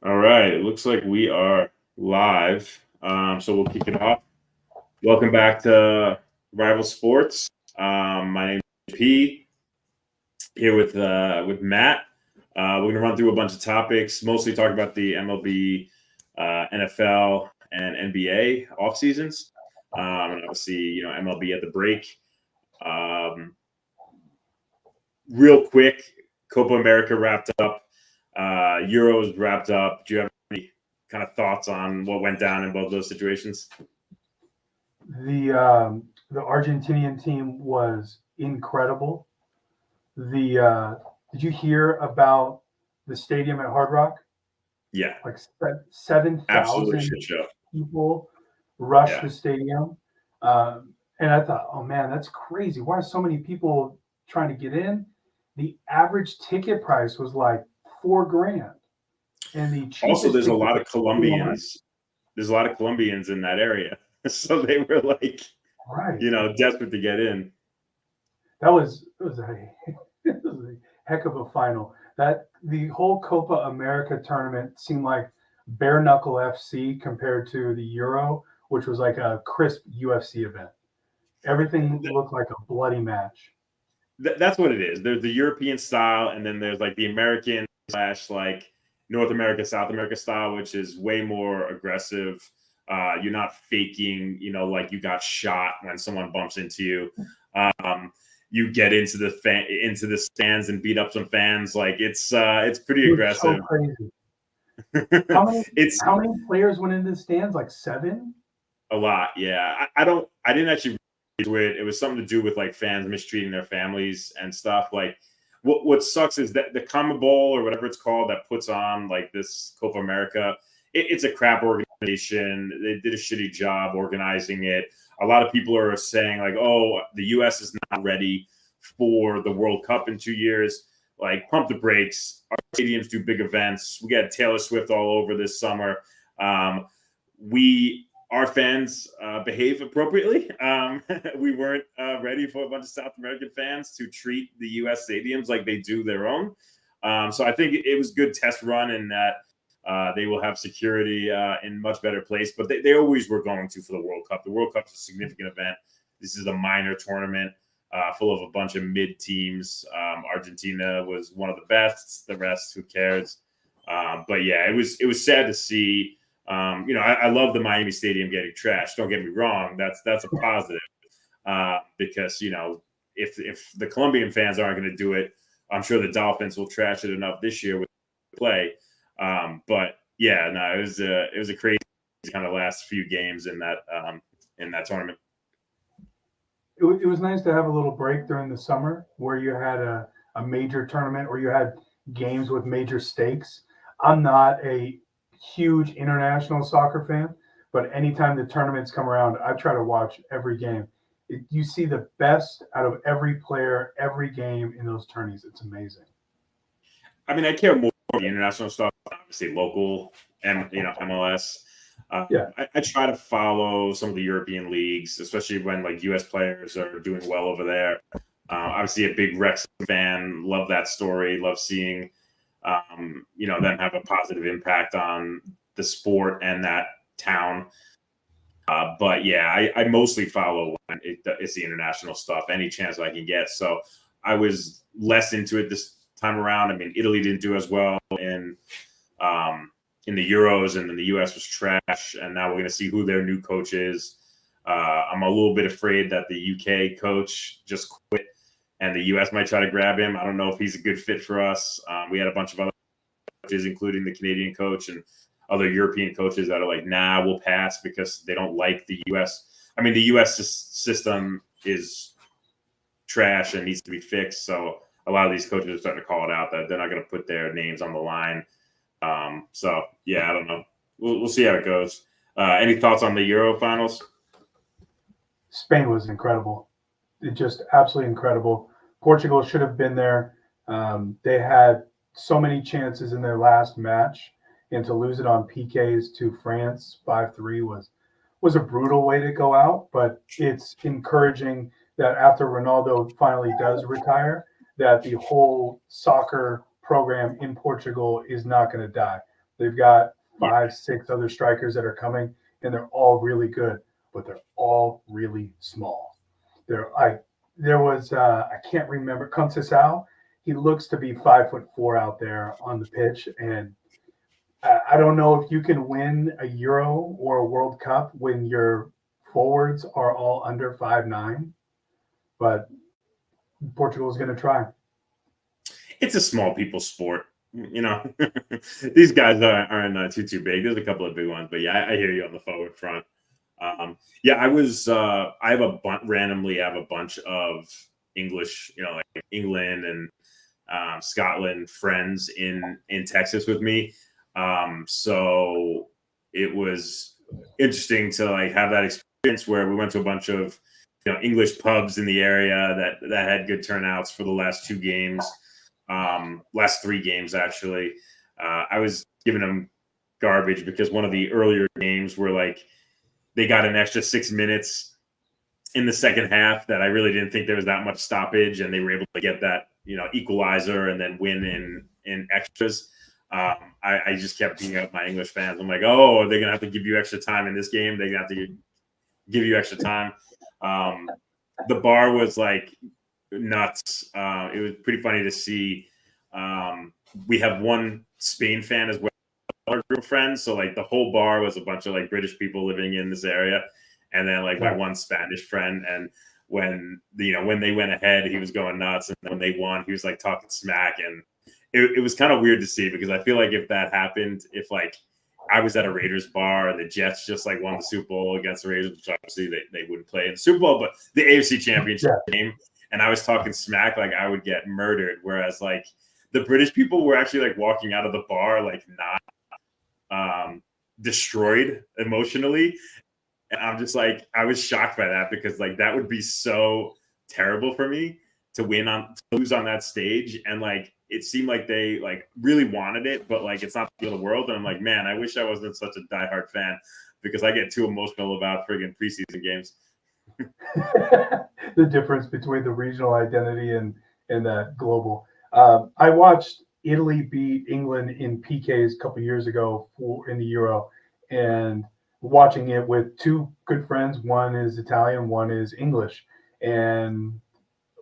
All right, it looks like we are live. So we'll kick it off. Welcome back to Rival Sports. My name is P. Here with Matt. We're gonna run through a bunch of topics, mostly talk about the MLB, NFL, and NBA off seasons, and obviously MLB at the break. Um, Real quick, Copa America wrapped up. Euros wrapped up. Do you have any kind of thoughts on what went down in both those situations? The Argentinian team was incredible. The Did you hear about the stadium at Hard Rock? Yeah, Like seven absolute thousand shit show. people rushed Yeah, the stadium, and I thought, oh man, that's crazy. Why are so many people trying to get in? The average ticket price was like 4 grand, and the also cheapest there's a ticket lot was of 200. Colombians. There's a lot of Colombians in that area, so they were like, Right. desperate to get in. That was it was a it was a heck of a final. That the whole Copa America tournament seemed like bare knuckle FC compared to the Euro, which was like a crisp UFC event. Everything looked like a bloody match. That's what it is. There's the European style, and then there's like the American slash like North America, South America style, which is way more aggressive. You're not faking, like you got shot when someone bumps into you. Um, you get into the stands and beat up some fans. Like it's pretty It was so aggressive. crazy. How many It's how many players went into the stands? Like seven? a lot, yeah. I didn't actually do it. It was something to do with like fans mistreating their families and stuff. Like what sucks is that the Common Bowl or whatever it's called that puts on like this Copa America, it's a crap organization. They did a shitty job organizing it. A lot of people are saying like, oh, the US is not ready for the World Cup in 2 years. Like pump the brakes. Our stadiums do big events. We got Taylor Swift all over this summer. Um, we our fans behave appropriately. We weren't ready for a bunch of South American fans to treat the U.S. stadiums like they do their own. So I think it was a good test run in that they will have security in much better place. But they always were going to for the World Cup. The World Cup is a significant event. This is a minor tournament full of a bunch of mid teams. Argentina was one of the best. The rest, who cares? But yeah, it was sad to see. I love the Miami Stadium getting trashed. Don't get me wrong. That's a positive because if the Colombian fans aren't going to do it, I'm sure the Dolphins will trash it enough this year with play. But yeah, no, it was a crazy kind of last few games in that tournament. It was nice to have a little break during the summer where you had a major tournament or you had games with major stakes. I'm not a huge international soccer fan, but anytime the tournaments come around, I try to watch every game. You see the best out of every player, every game in those tourneys. It's amazing. I mean, I care more about the international stuff, obviously local and MLS. Yeah, I try to follow some of the European leagues, especially when like U.S. players are doing well over there. Obviously, a big Rex fan. Love that story. Love seeing them have a positive impact on the sport and that town. But yeah, I mostly follow when it's the international stuff, any chance I can get. So I was less into it this time around. I mean, Italy didn't do as well um, in the Euros, and then the U.S. was trash. And now we're going to see who their new coach is. I'm a little bit afraid that the UK coach just quit, and the U.S. might try to grab him. I don't know if he's a good fit for us. We had a bunch of other coaches, including the Canadian coach and other European coaches that are like, nah, we'll pass because they don't like the U.S. I mean, the U.S. system is trash and needs to be fixed. So a lot of these coaches are starting to call it out that they're not going to put their names on the line. So yeah, I don't know. We'll see how it goes. Any thoughts on the Euro finals? Spain was incredible. It just absolutely incredible. Portugal should have been there. They had so many chances in their last match, and to lose it on PKs to France 5-3 was a brutal way to go out. But it's encouraging that after Ronaldo finally does retire, that the whole soccer program in Portugal is not going to die. They've got Yeah. 5, 6 other strikers that are coming, and they're all really good, but they're all really small. There was I can't remember Conceição. He looks to be 5'4" out there on the pitch, and I don't know if you can win a Euro or a World Cup when your forwards are all under 5'9", but Portugal is going to try. It's a small people sport. These guys aren't too big. There's a couple of big ones, but yeah, I hear you on the forward front. Yeah, I have randomly have a bunch of English, like England and Scotland friends in Texas with me. So it was interesting to like have that experience where we went to a bunch of English pubs in the area that had good turnouts for the last 2 games, last 3 games actually. I was giving them garbage because one of the earlier games were like they got an extra 6 minutes in the second half that I really didn't think there was that much stoppage, and they were able to get that equalizer and then win in extras. I just kept beating up my English fans. I'm like, oh, they're gonna have to give you extra time in this game. They're gonna have to give you extra time. The bar was like nuts. It was pretty funny to see. We have one Spain fan as well, our group of friends. So like the whole bar was a bunch of like British people living in this area, and then like my one Spanish friend. And when when they went ahead, he was going nuts, and when they won, he was like talking smack. And it was kind of weird to see because I feel like if that happened, if like I was at a Raiders bar and the Jets just like won the Super Bowl against the Raiders, which obviously they wouldn't play in the Super Bowl, but the AFC Championship game, and I was talking smack, like I would get murdered. Whereas like the British people were actually like walking out of the bar like not destroyed emotionally. And I'm just like, I was shocked by that because like that would be so terrible for me to lose on that stage. And like it seemed like they like really wanted it, but like it's not the end of the world. And I'm like, man, I wish I wasn't such a diehard fan because I get too emotional about friggin' preseason games. The difference between the regional identity and that global. I watched Italy beat England in PKs a couple years ago in the Euro, and watching it with 2 good friends. One is Italian, one is English. And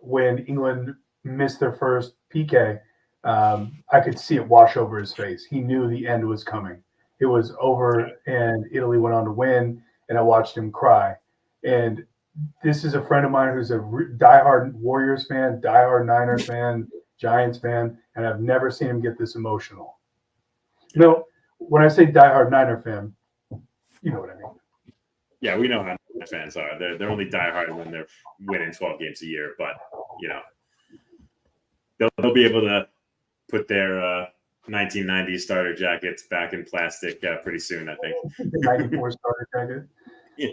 when England missed their first PK, I could see it wash over his face. He knew the end was coming. It was over, and Italy went on to win, and I watched him cry. And this is a friend of mine who's a diehard Warriors fan, diehard Niners fan, Giants fan, and I've never seen him get this emotional. When I say diehard Niner fan, you know what I mean. Yeah, we know how fans are. They're only diehard when they're winning 12 games a year, but they'll be able to put their 1990s starter jackets back in plastic pretty soon, I think. The 94 starter jacket. Yeah.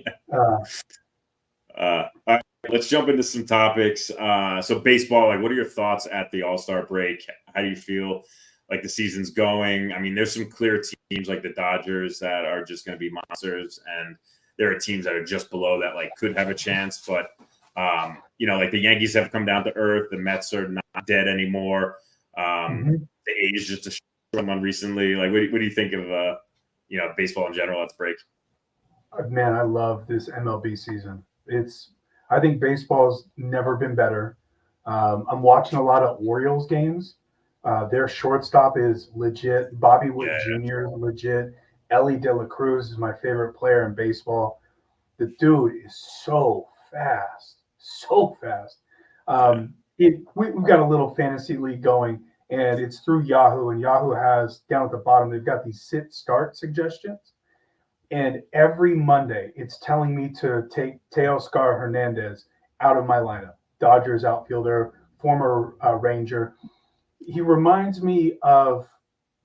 All right, let's jump into some topics. So baseball, like what are your thoughts at the All-Star break? How do you feel like the season's going? I mean, there's some clear teams like the Dodgers that are just going to be monsters, and there are teams that are just below that like could have a chance. But like the Yankees have come down to earth. The Mets are not dead anymore. The A's just destroyed one recently. Like, what do you think of baseball in general at the break? Man, I love this MLB season. I think baseball's never been better. I'm watching a lot of Orioles games. Their shortstop is legit. Bobby Witt Jr. is legit. Ellie De La Cruz is my favorite player in baseball. The dude is so fast. We've got a little fantasy league going, and it's through Yahoo. And Yahoo has down at the bottom, they've got these sit-start suggestions. And every Monday, it's telling me to take Teoscar Hernandez out of my lineup. Dodgers outfielder, former Ranger. He reminds me of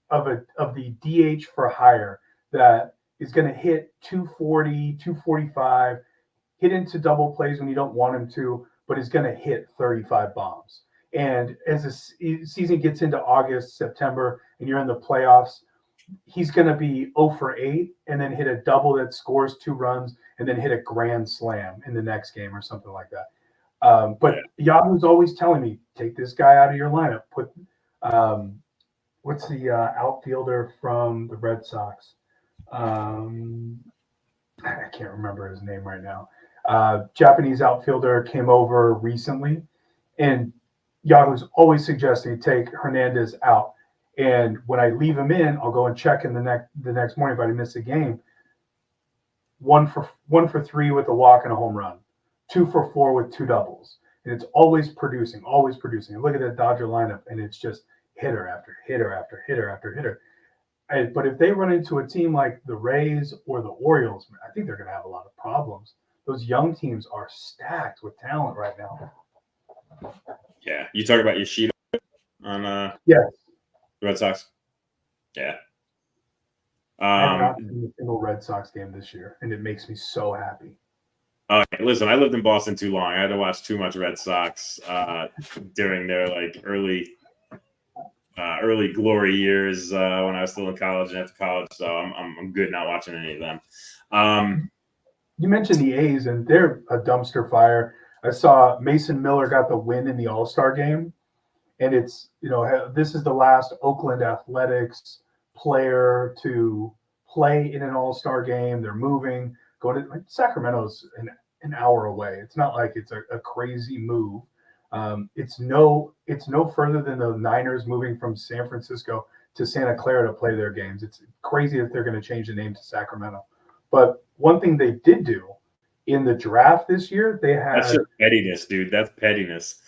the DH for hire that is going to hit 240, 245, hit into double plays when you don't want him to, but is going to hit 35 bombs. And as the season gets into August, September, and you're in the playoffs, he's going to be 0 for 8 and then hit a double that scores 2 runs and then hit a grand slam in the next game or something like that. But Yahoo's always telling me, take this guy out of your lineup. what's the outfielder from the Red Sox? I can't remember his name right now. Japanese outfielder came over recently, and Yahoo's always suggesting take Hernandez out. And when I leave him in, I'll go and check in the next morning if I miss a game. 1 for 3 with a walk and a home run, 2 for 4 with 2 doubles, and it's always producing, always producing. And look at that Dodger lineup, and it's just hitter after hitter after hitter after hitter. But if they run into a team like the Rays or the Orioles, I think they're going to have a lot of problems. Those young teams are stacked with talent right now. Yeah, you talk about Yoshida on Yes. Red Sox. Yeah. I have not seen a single Red Sox game this year, and it makes me so happy. Okay, listen, I lived in Boston too long. I had to watch too much Red Sox during their like early glory years when I was still in college and after college. So I'm good not watching any of them. You mentioned the A's, and they're a dumpster fire. I saw Mason Miller got the win in the All-Star game, and it's, this is the last Oakland Athletics player to play in an All-Star game. They're moving, going to Sacramento's an hour away. It's not like it's a crazy move. It's no further than the Niners moving from San Francisco to Santa Clara to play their games. It's crazy that they're going to change the name to Sacramento. But one thing they did do in the draft this year, they had— That's just pettiness, dude. That's pettiness.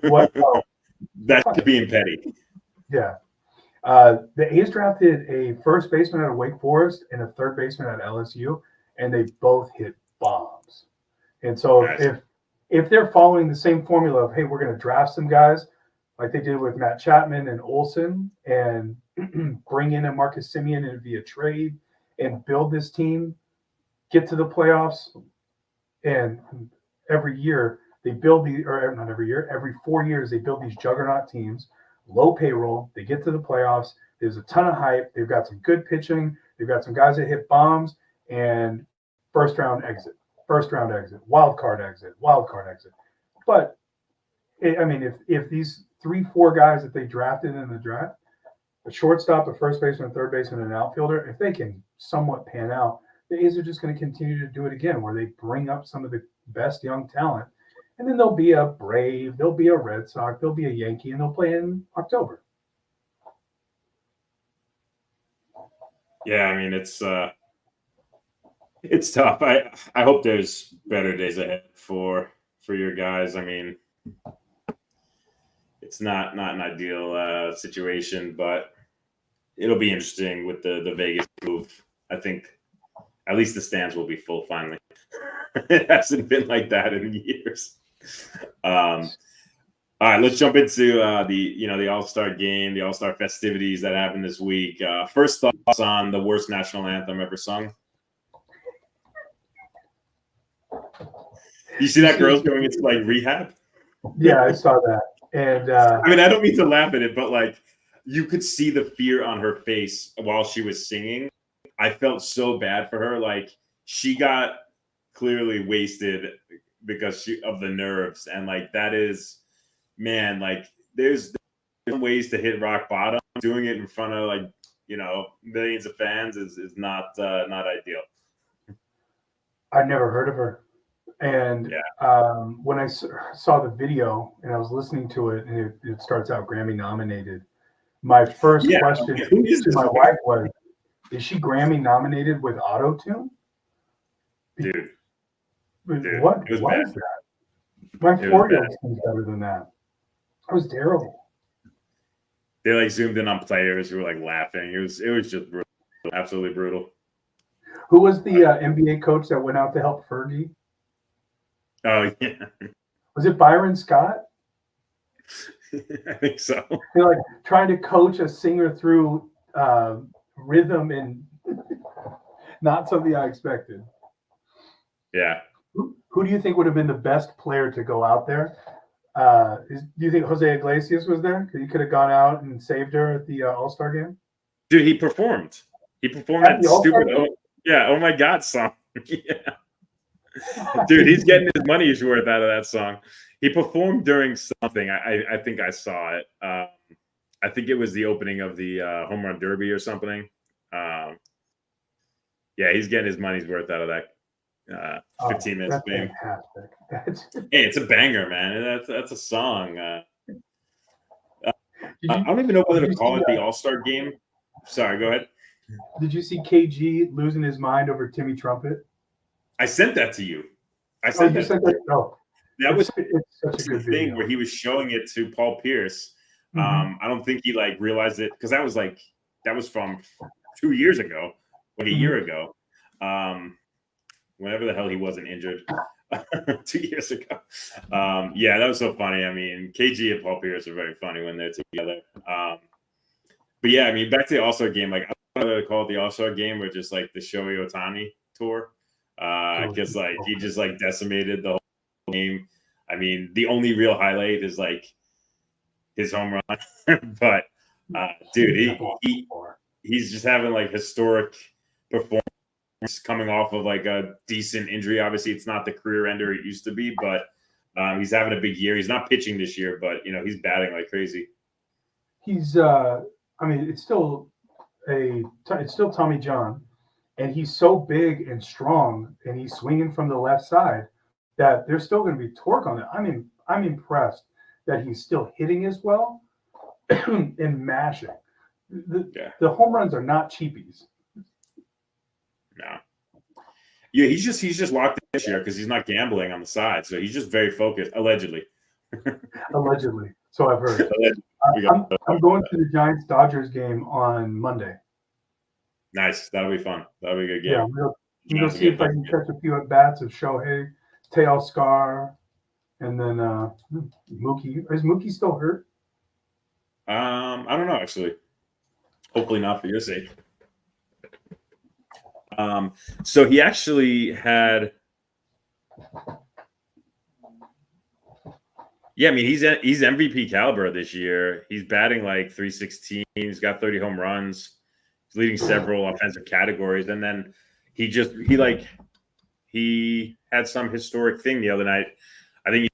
What? Oh, that's being petty. Yeah. The A's drafted a first baseman out of Wake Forest and a third baseman at LSU, and they both hit bombs. And so Nice. if they're following the same formula of, hey, we're going to draft some guys like they did with Matt Chapman and Olsen, and bring in a Marcus Semien via trade and build this team, get to the playoffs, and every year they build or not every year, every 4 years they build these juggernaut teams, low payroll, they get to the playoffs, there's a ton of hype, they've got some good pitching, they've got some guys that hit bombs, and first round exit, wild card exit. But I mean, if these 3-4 guys that they drafted in the draft, a shortstop, a first baseman, a third baseman, and an outfielder, if they can somewhat pan out, the A's are just going to continue to do it again, where they bring up some of the best young talent, and then they'll be a Brave, they'll be a Red Sox, they'll be a Yankee, and they'll play in October. Yeah, I mean it's tough. I hope there's better days ahead for your guys. I mean, it's not an ideal situation, but it'll be interesting with the Vegas move. I think at least the stands will be full finally. It hasn't been like that in years. All right, let's jump into the All-Star game, the All-Star festivities that happened this week. First thoughts on the worst national anthem ever sung. You see that girl's going into like rehab? Yeah, I saw that. And I mean, I don't mean to laugh at it, but like you could see the fear on her face while she was singing. I felt so bad for her. Like she got clearly wasted because of the nerves, and like that is, man, like there's ways to hit rock bottom. Doing it in front of like millions of fans is not ideal. I'd never heard of her. And yeah. When I saw the video and I was listening to it, and it starts out Grammy nominated, my first question to my wife was, is she Grammy nominated with auto-tune? Dude, what is that? My 4-year-old sings better than that. That was terrible. They like zoomed in on players who were like laughing. It was just brutal. Absolutely brutal. Who was the NBA coach that went out to help Fergie? Oh yeah. Was it Byron Scott? I think so. They're like trying to coach a singer through rhythm, and not something I expected. Yeah. Who do you think would have been the best player to go out there? Do you think Jose Iglesias was there? Because he could have gone out and saved her at the All-Star game. Dude, he performed. He performed that stupid "Oh My God" song. Yeah. Dude, he's getting his money's worth out of that song. He performed during something. I think I saw it. I I think it was the opening of the home run derby or something. Um, yeah, he's getting his money's worth out of that 15 minutes of That's fame. fantastic. That's Hey, it's a banger, man. That's a song. did I you don't even know did whether to you call see it the All-Star game. Sorry, go ahead. did you see KG losing his mind over Timmy Trumpet? I sent that to you. I Oh, sent you that said to that. you. Oh, That was it's such a the good thing video. where he was showing it to Paul Pierce. Mhm. I don't think he like realized it because that was from 2 years ago, like a year Mhm. ago. Whenever the hell he wasn't injured 2 years ago. Yeah, that was so funny. I mean, KG and Paul Pierce are very funny when they're together. But yeah, I mean, back to the All-Star game, like I don't know what to call it the All-Star game or just like the Shohei Ohtani tour. Because like he just like decimated the whole game. I mean, the only real highlight is like his home run. But dude, he's just having like historic performance coming off of like a decent injury. Obviously, it's not the career ender it used to be, but he's having a big year. He's not pitching this year, but you know, he's batting like crazy. He's I mean, it's still Tommy John, and he's so big and strong, and he's swinging from the left side that there's still going to be torque on it. I mean, I'm impressed that he's still hitting as well and mashing. The home runs are not cheapies. No. Yeah, he's just locked in this year because he's not gambling on the side, so he's just very focused. Allegedly. Allegedly, so I've heard. I'm going to the Giants Dodgers game on Monday. Nice, that'll be fun. That'll be a good game. Yeah, I'm gonna see if I can catch a few at bats of Shohei, Teoscar, and then Mookie. Is Mookie still hurt? I don't know actually. Hopefully not for your sake. So he actually had. Yeah, I mean he's MVP caliber this year. He's batting like 316. He's got 30 home runs. He's leading several offensive categories, and then he had some historic thing the other night. I think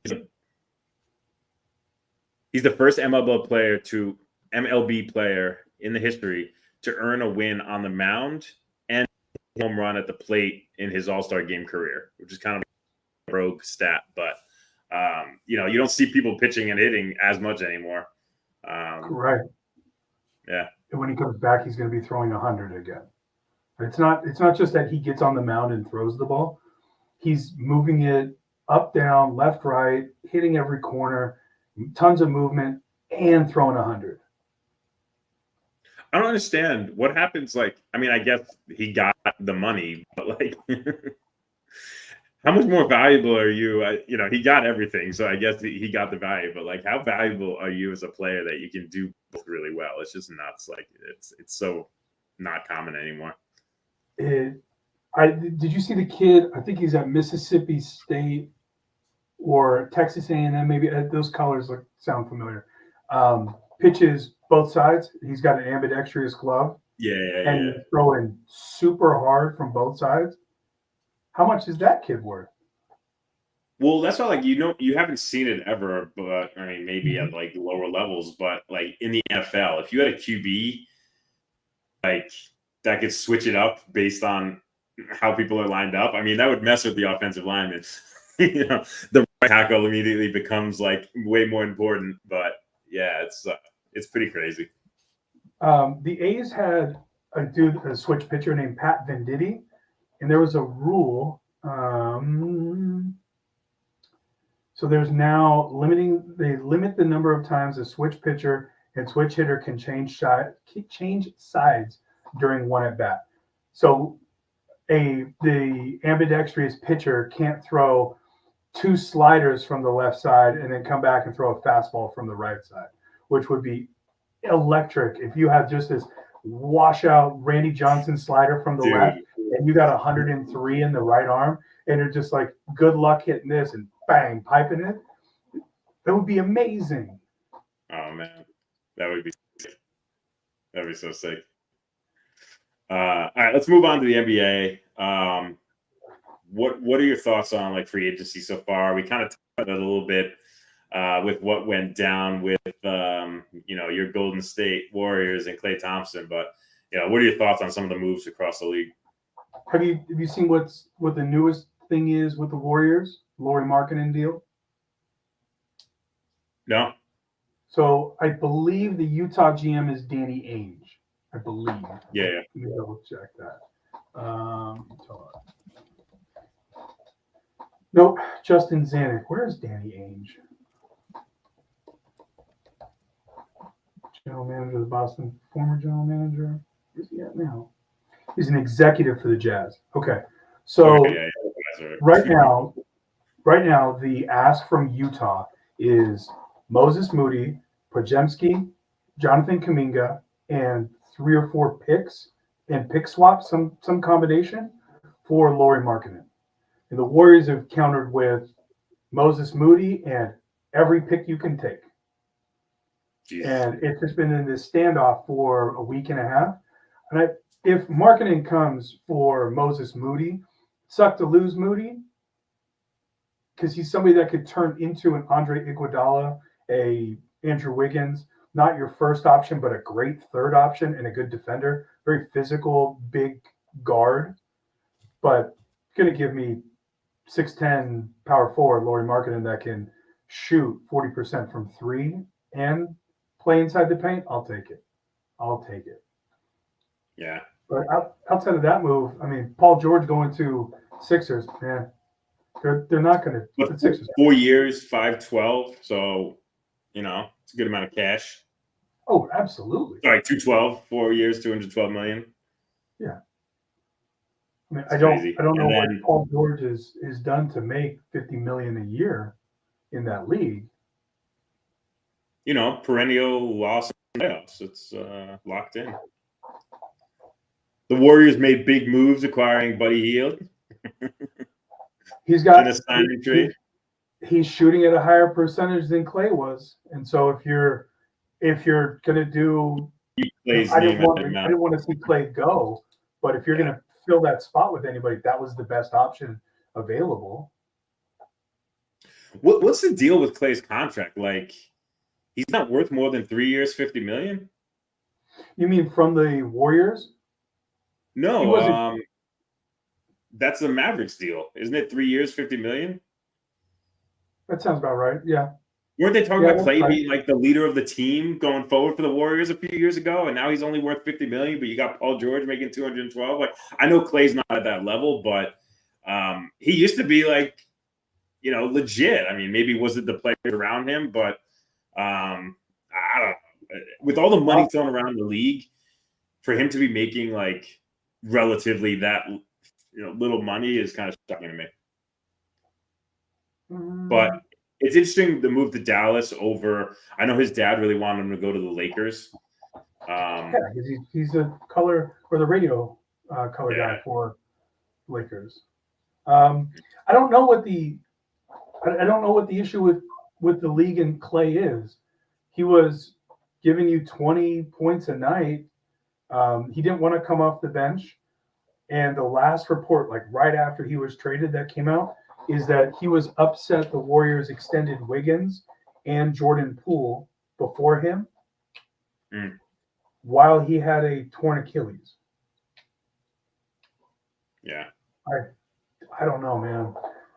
he's the first MLB player in the history to earn a win on the mound and home run at the plate in his All-Star game career, which is kind of a rogue stat, but you know, you don't see people pitching and hitting as much anymore. Right. Yeah. And when he comes back, he's going to be throwing 100 again. It's not just that he gets on the mound and throws the ball. He's moving it up, down, left, right, hitting every corner, tons of movement, and throwing 100. I don't understand what happens. Like, I mean, I guess he got the money, but like, how much more valuable are you? You know, he got everything, so I guess he got the value. But like, how valuable are you as a player that you can do both really well? It's just nuts. Like, it's so not common anymore. Did you see the kid? I think he's at Mississippi State or Texas A&M. Maybe those colors sound familiar. Pitches both sides. He's got an ambidextrous glove. Yeah. He's throwing super hard from both sides. How much is that kid worth? Well, that's why, like, you know, you haven't seen it ever, but I mean, maybe at like lower levels, but like in the NFL, if you had a QB like that could switch it up based on how people are lined up, I mean, that would mess with the offensive linemen. You know, the right tackle immediately becomes like way more important. But yeah, it's pretty crazy. The A's had a switch pitcher named Pat Venditti, and there was a rule. So there's now they limit the number of times a switch pitcher and switch hitter can change sides during one at bat. So the ambidextrous pitcher can't throw two sliders from the left side and then come back and throw a fastball from the right side, which would be electric if you have just this washout Randy Johnson slider from the left and you got 103 in the right arm and you're just like, good luck hitting this and bang, piping it. That would be amazing. Oh man, that'd be so sick. All right, let's move on to the NBA. What are your thoughts on like free agency so far? We kind of talked about it a little bit. with what went down with your Golden State Warriors and Klay Thompson. But what are your thoughts on some of the moves across the league? Have you seen what the newest thing is with the Warriors? Lauri Markkanen deal. No. So I believe the Utah GM is Danny Ainge. I believe. Yeah. Let me double check that. Nope, Justin Zanuck. Where's Danny Ainge? General manager of the Boston, former general manager. Where's he at now? He's an executive for the Jazz. Okay, so right now, the ask from Utah is Moses Moody, Podziemski, Jonathan Kuminga, and 3 or 4 picks and pick swap, some combination for Lauri Markkanen. And the Warriors have countered with Moses Moody and every pick you can take. Jeez. And it's just been in this standoff for a week and a half. And if Markkanen comes for Moses Moody, suck to lose Moody, because he's somebody that could turn into an Andre Iguodala, a Andrew Wiggins, not your first option, but a great third option and a good defender, very physical, big guard, but going to give me 6'10", power forward, Lauri Markkanen, that can shoot 40% from 3 and play inside the paint. I'll take it. Yeah. But outside of that move, I mean, Paul George going to Sixers, man, they're not going to. The Sixers 4 years, 512. So, it's a good amount of cash. Oh, absolutely. Sorry, 212, 4 years, $212 million. Yeah. I mean, I don't know what Paul George is done to make $50 million a year in that league. Perennial loss in playoffs. It's locked in. The Warriors made big moves acquiring Buddy Hield. He's got in a signing trade. He's shooting at a higher percentage than Klay was, and so if you're gonna do, I didn't want to see Klay go, but if you're gonna fill that spot with anybody, that was the best option available. What's the deal with Klay's contract? Like, he's not worth more than 3 years, $50 million. You mean from the Warriors? No, that's the Mavericks deal, isn't it? 3 years, $50 million. That sounds about right. Yeah. Weren't they talking about Klay being like the leader of the team going forward for the Warriors a few years ago, and now he's only worth $50 million, but you got Paul George making 212? Like, I know Klay's not at that level, but he used to be like, legit. I mean, maybe was it the players around him, but I don't know. With all the money thrown around the league, for him to be making like relatively that little money is kind of shocking to me. But it's interesting the move to Dallas over. I know his dad really wanted him to go to the Lakers. He's a color or the radio color guy for Lakers. I don't know what the issue with the league and Klay is. He was giving you 20 points a night. He didn't want to come off the bench. And the last report, like right after he was traded, that came out, is that he was upset the Warriors extended Wiggins and Jordan Poole before him while he had a torn Achilles. Yeah. I don't know, man.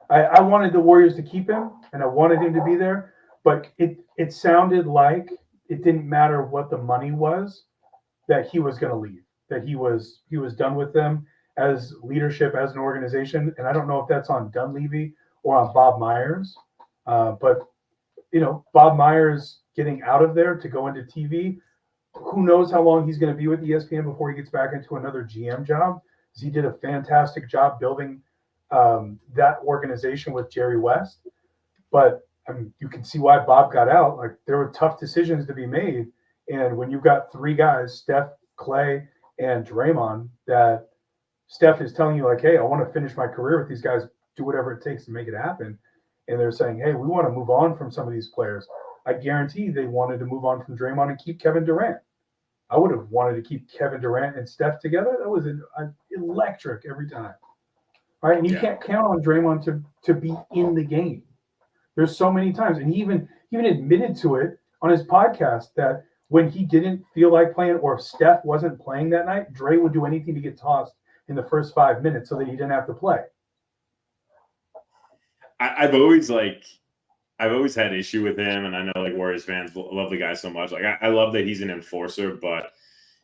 I wanted the Warriors to keep him, and I wanted him to be there, but it sounded like it didn't matter what the money was, that he was going to leave, that he was done with them as leadership, as an organization. And I don't know if that's on Dunleavy or on Bob Myers, but Bob Myers getting out of there to go into TV, who knows how long he's going to be with ESPN before he gets back into another GM job, because he did a fantastic job building that organization with Jerry West. But I mean, you can see why Bob got out. Like, there were tough decisions to be made. And when you've got 3 guys, Steph, Klay, and Draymond, that Steph is telling you, like, hey, I want to finish my career with these guys, do whatever it takes to make it happen. And they're saying, hey, we want to move on from some of these players. I guarantee they wanted to move on from Draymond and keep Kevin Durant. I would have wanted to keep Kevin Durant and Steph together. That was electric every time. All right, and you can't count on Draymond to be in the game. There's so many times, and he even admitted to it on his podcast that when he didn't feel like playing or if Steph wasn't playing that night, Dre would do anything to get tossed in the first 5 minutes so that he didn't have to play. I've always had issue with him, and I know like Warriors fans love the guy so much. Like I love that he's an enforcer, but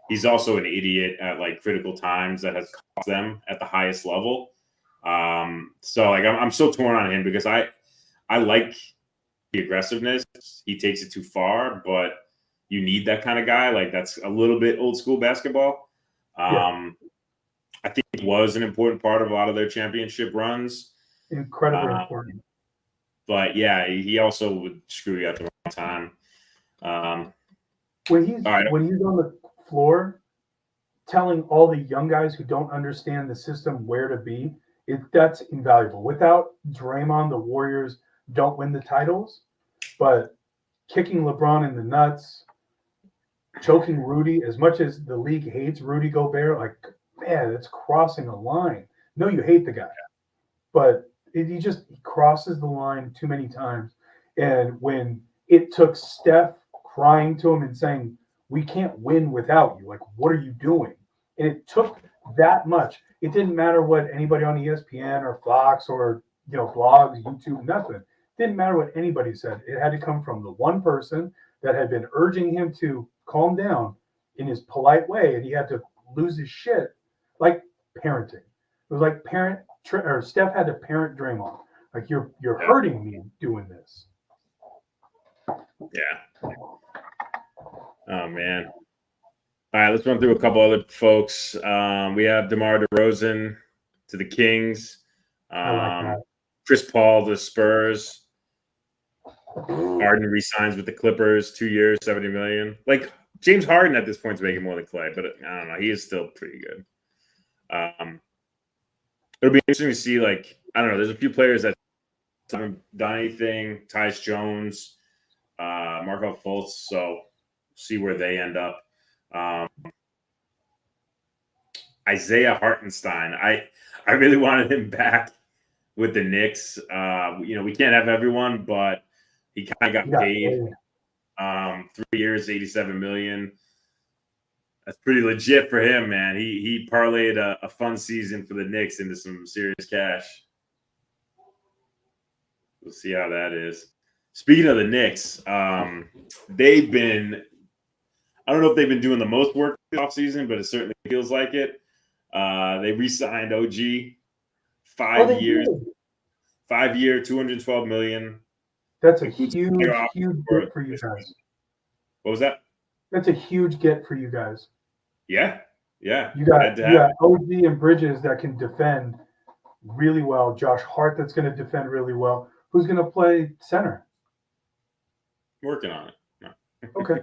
he's also an idiot at like critical times that has cost them at the highest level. So like I'm so torn on him because I like the aggressiveness. He takes it too far, but you need that kind of guy. Like that's a little bit old school basketball. I think he was an important part of a lot of their championship runs. Incredibly important. But yeah, he also would screw you at the wrong time. When he's on the floor telling all the young guys who don't understand the system where to be, that's invaluable. Without Draymond, the Warriors don't win the titles, but kicking LeBron in the nuts, choking Rudy, as much as the league hates Rudy Gobert, like, man, it's crossing a line. No, you hate the guy, but he crosses the line too many times. And when it took Steph crying to him and saying, we can't win without you, like, what are you doing? And it took that much. It didn't matter what anybody on ESPN or Fox or blogs, YouTube, nothing. It didn't matter what anybody said. It had to come from the one person that had been urging him to calm down in his polite way, and he had to lose his shit, like parenting. It was like Steph had to parent Draymond. Like you're hurting me doing this. Yeah. Oh man. All right, let's run through a couple other folks. We have DeMar DeRozan to the Kings. I like that. Chris Paul to the Spurs. Harden resigns with the Clippers, 2 years, $70 million. Like James Harden at this point is making more than Clay, but I don't know. He is still pretty good. It'll be interesting to see. Like I don't know. There's a few players that haven't done anything. Tyus Jones, Markelle Fultz. So see where they end up. Isaiah Hartenstein. I really wanted him back with the Knicks. We can't have everyone, but he kind of got paid. 3 years, $87 million. That's pretty legit for him, man. He parlayed a fun season for the Knicks into some serious cash. We'll see how that is. Speaking of the Knicks, they've been – I don't know if they've been doing the most work this offseason, but it certainly feels like it. They re-signed OG, 5 years, 5 year, $212 million. That's a huge get for you guys. What was that? That's a huge get for you guys. Yeah. You got OG and Bridges that can defend really well. Josh Hart that's going to defend really well. Who's going to play center? Working on it. No. Okay.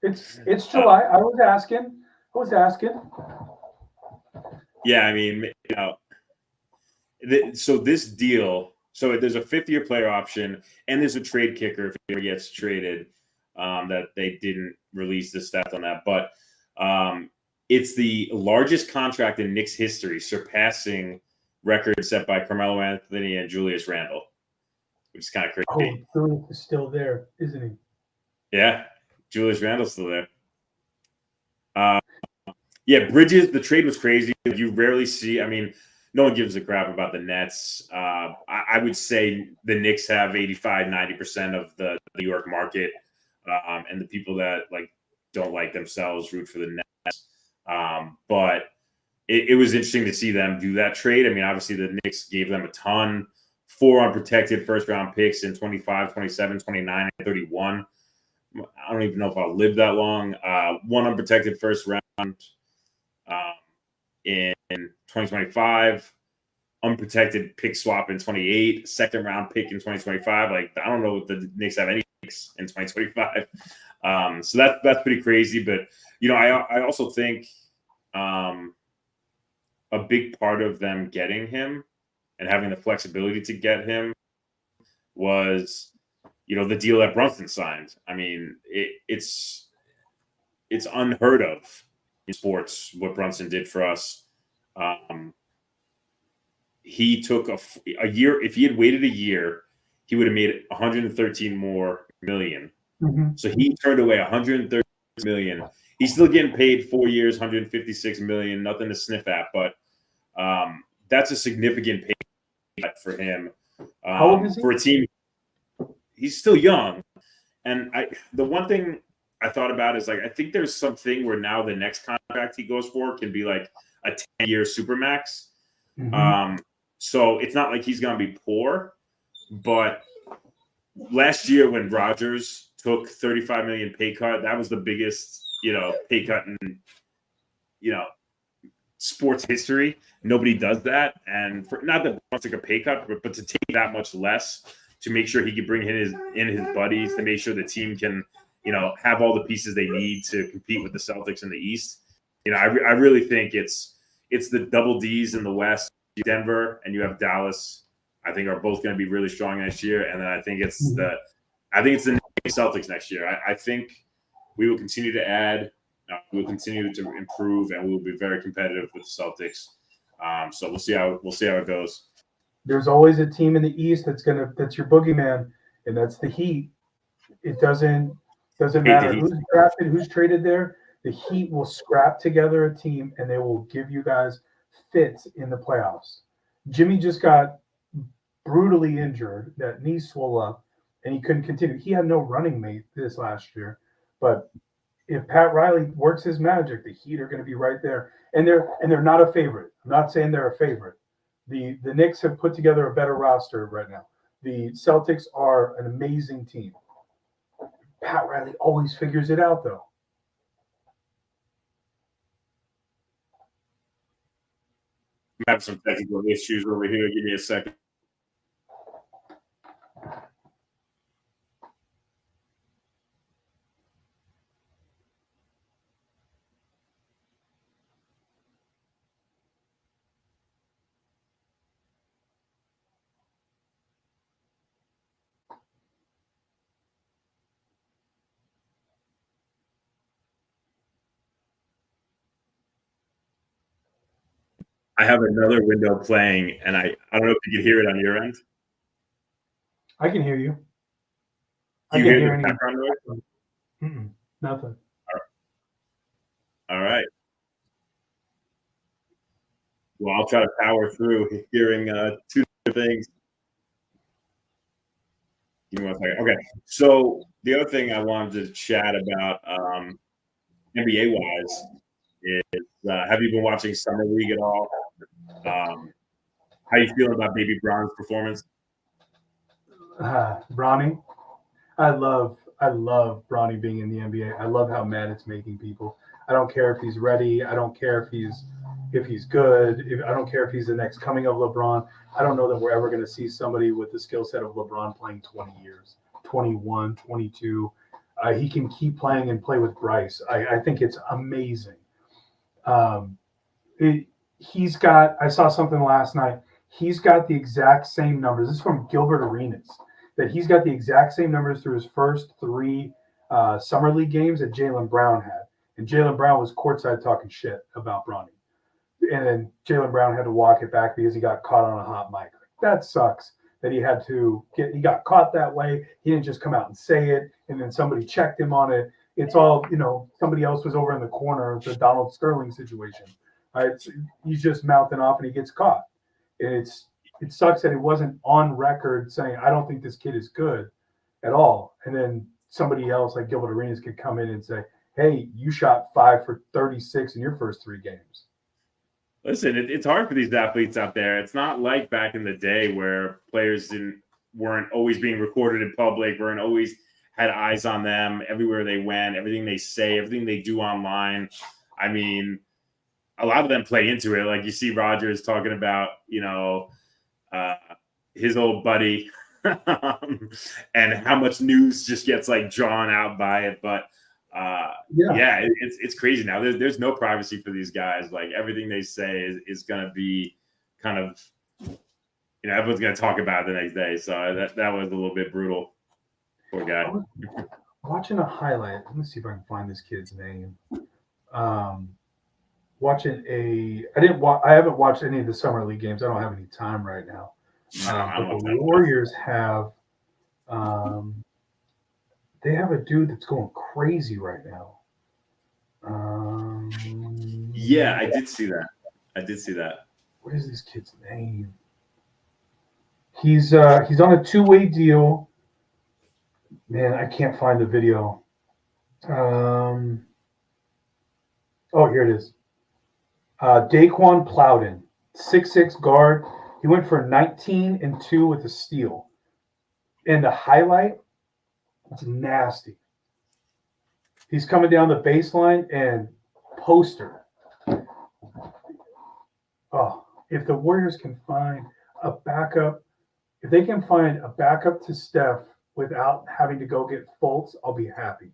It's July. I was asking. Yeah, I mean, so this deal. So there's a 5th-year player option, and there's a trade kicker if he ever gets traded. That they didn't release the stats on that, but it's the largest contract in Knicks history, surpassing records set by Carmelo Anthony and Julius Randle, which is kind of crazy. Oh, Julius is still there, isn't he? Yeah, Julius Randle's still there. Yeah, Bridges, the trade was crazy. You rarely see, I mean, no one gives a crap about the Nets. I would say the Knicks have 85-90% of the New York market, and the people that like don't like themselves root for the Nets. But it was interesting to see them do that trade. I mean, obviously the Knicks gave them a ton, 4 unprotected first-round picks in 25, 27, 29, and 31. I don't even know if I'll live that long. 1 unprotected first round in 2025, unprotected pick swap in 28, second round pick in 2025. Like, I don't know if the Knicks have any picks in 2025. So that's pretty crazy. But, I also think a big part of them getting him and having the flexibility to get him was, the deal that Brunson signed. I mean, it's unheard of in sports what Brunson did for us. He took a year. If he had waited a year, he would have made 113 more million. Mm-hmm. So he turned away 130 million. He's still getting paid 4 years, 156 million. Nothing to sniff at, but that's a significant pay cut for him. How old is he? For a team, he's still young. And the one thing I thought about is like I think there's something where now the next contract he goes for can be like a 10-year supermax. Mm-hmm. So it's not like he's gonna be poor, but last year when Rodgers took 35 million pay cut, that was the biggest, pay cut in, sports history. Nobody does that. And for not that he took a pay cut, but to take that much less to make sure he could bring in his buddies to make sure the team can, have all the pieces they need to compete with the Celtics in the East. I really think it's the double D's in the West. Denver and you have Dallas, I think are both going to be really strong next year. And then I think it's the Celtics next year. I think we will continue to add, we will continue to improve, and we will be very competitive with the Celtics. So we'll see how it goes. There's always a team in the East that's your boogeyman, and that's the Heat. It doesn't matter who's drafted, who's traded there. The Heat will scrap together a team, and they will give you guys fits in the playoffs. Jimmy just got brutally injured. That knee swelled up, and he couldn't continue. He had no running mate this last year, but if Pat Riley works his magic, the Heat are going to be right there, and they're not a favorite. I'm not saying they're a favorite. The Knicks have put together a better roster right now. The Celtics are an amazing team. Pat Riley always figures it out, though. I have some technical issues over here. Give me a second. I have another window playing, and I don't know if you can hear it on your end. I can hear you. Do you hear the background noise? Nothing. All right. Well, I'll try to power through hearing two different things. Give me 1 second. Okay. So the other thing I wanted to chat about, NBA wise, is have you been watching Summer League at all? How you feeling about Baby Bron's performance? Bronny, I love Bronny being in the NBA. I love how mad it's making people. I don't care if he's ready. I don't care if he's good. I don't care if he's the next coming of LeBron. I don't know that we're ever going to see somebody with the skill set of LeBron playing 20 years, 21, 22. He can keep playing and play with Bryce. I think it's amazing. I saw something last night. He's got the exact same numbers. This is from Gilbert Arenas, that he's got the exact same numbers through his first 3 Summer League games that Jaylen Brown had. And Jaylen Brown was courtside talking shit about Bronny. And then Jaylen Brown had to walk it back because he got caught on a hot mic. That sucks that he got caught that way. He didn't just come out and say it, and then somebody checked him on it. It's all, somebody else was over in the corner, the Donald Sterling situation. He's just mouthing off and he gets caught. And it sucks that it wasn't on record saying, I don't think this kid is good at all. And then somebody else like Gilbert Arenas could come in and say, hey, you shot 5 for 36 in your first 3 games. Listen, it's hard for these athletes out there. It's not like back in the day where players weren't always being recorded in public, weren't always had eyes on them everywhere they went, everything they say, everything they do online. I mean, a lot of them play into it. Like you see Rodgers talking about, his old buddy and how much news just gets like drawn out by it. But it's crazy now. There's no privacy for these guys. Like everything they say is going to be kind of, everyone's going to talk about it the next day. So that was a little bit brutal. Poor guy. Watching a highlight. Let me see if I can find this kid's name. I haven't watched any of the Summer League games. I don't have any time right now. But the Warriors have They have a dude that's going crazy right now. Yeah, I did see that. I did see that. What is this kid's name? He's on a two-way deal. Man, I can't find the video. Oh, here it is. Daquan Plowden, 6'6" guard. He went for 19 and 2 with a steal. And the highlight, it's nasty. He's coming down the baseline and poster. Oh, if the Warriors can find a backup, if they can find a backup to Steph without having to go get Fultz, I'll be happy.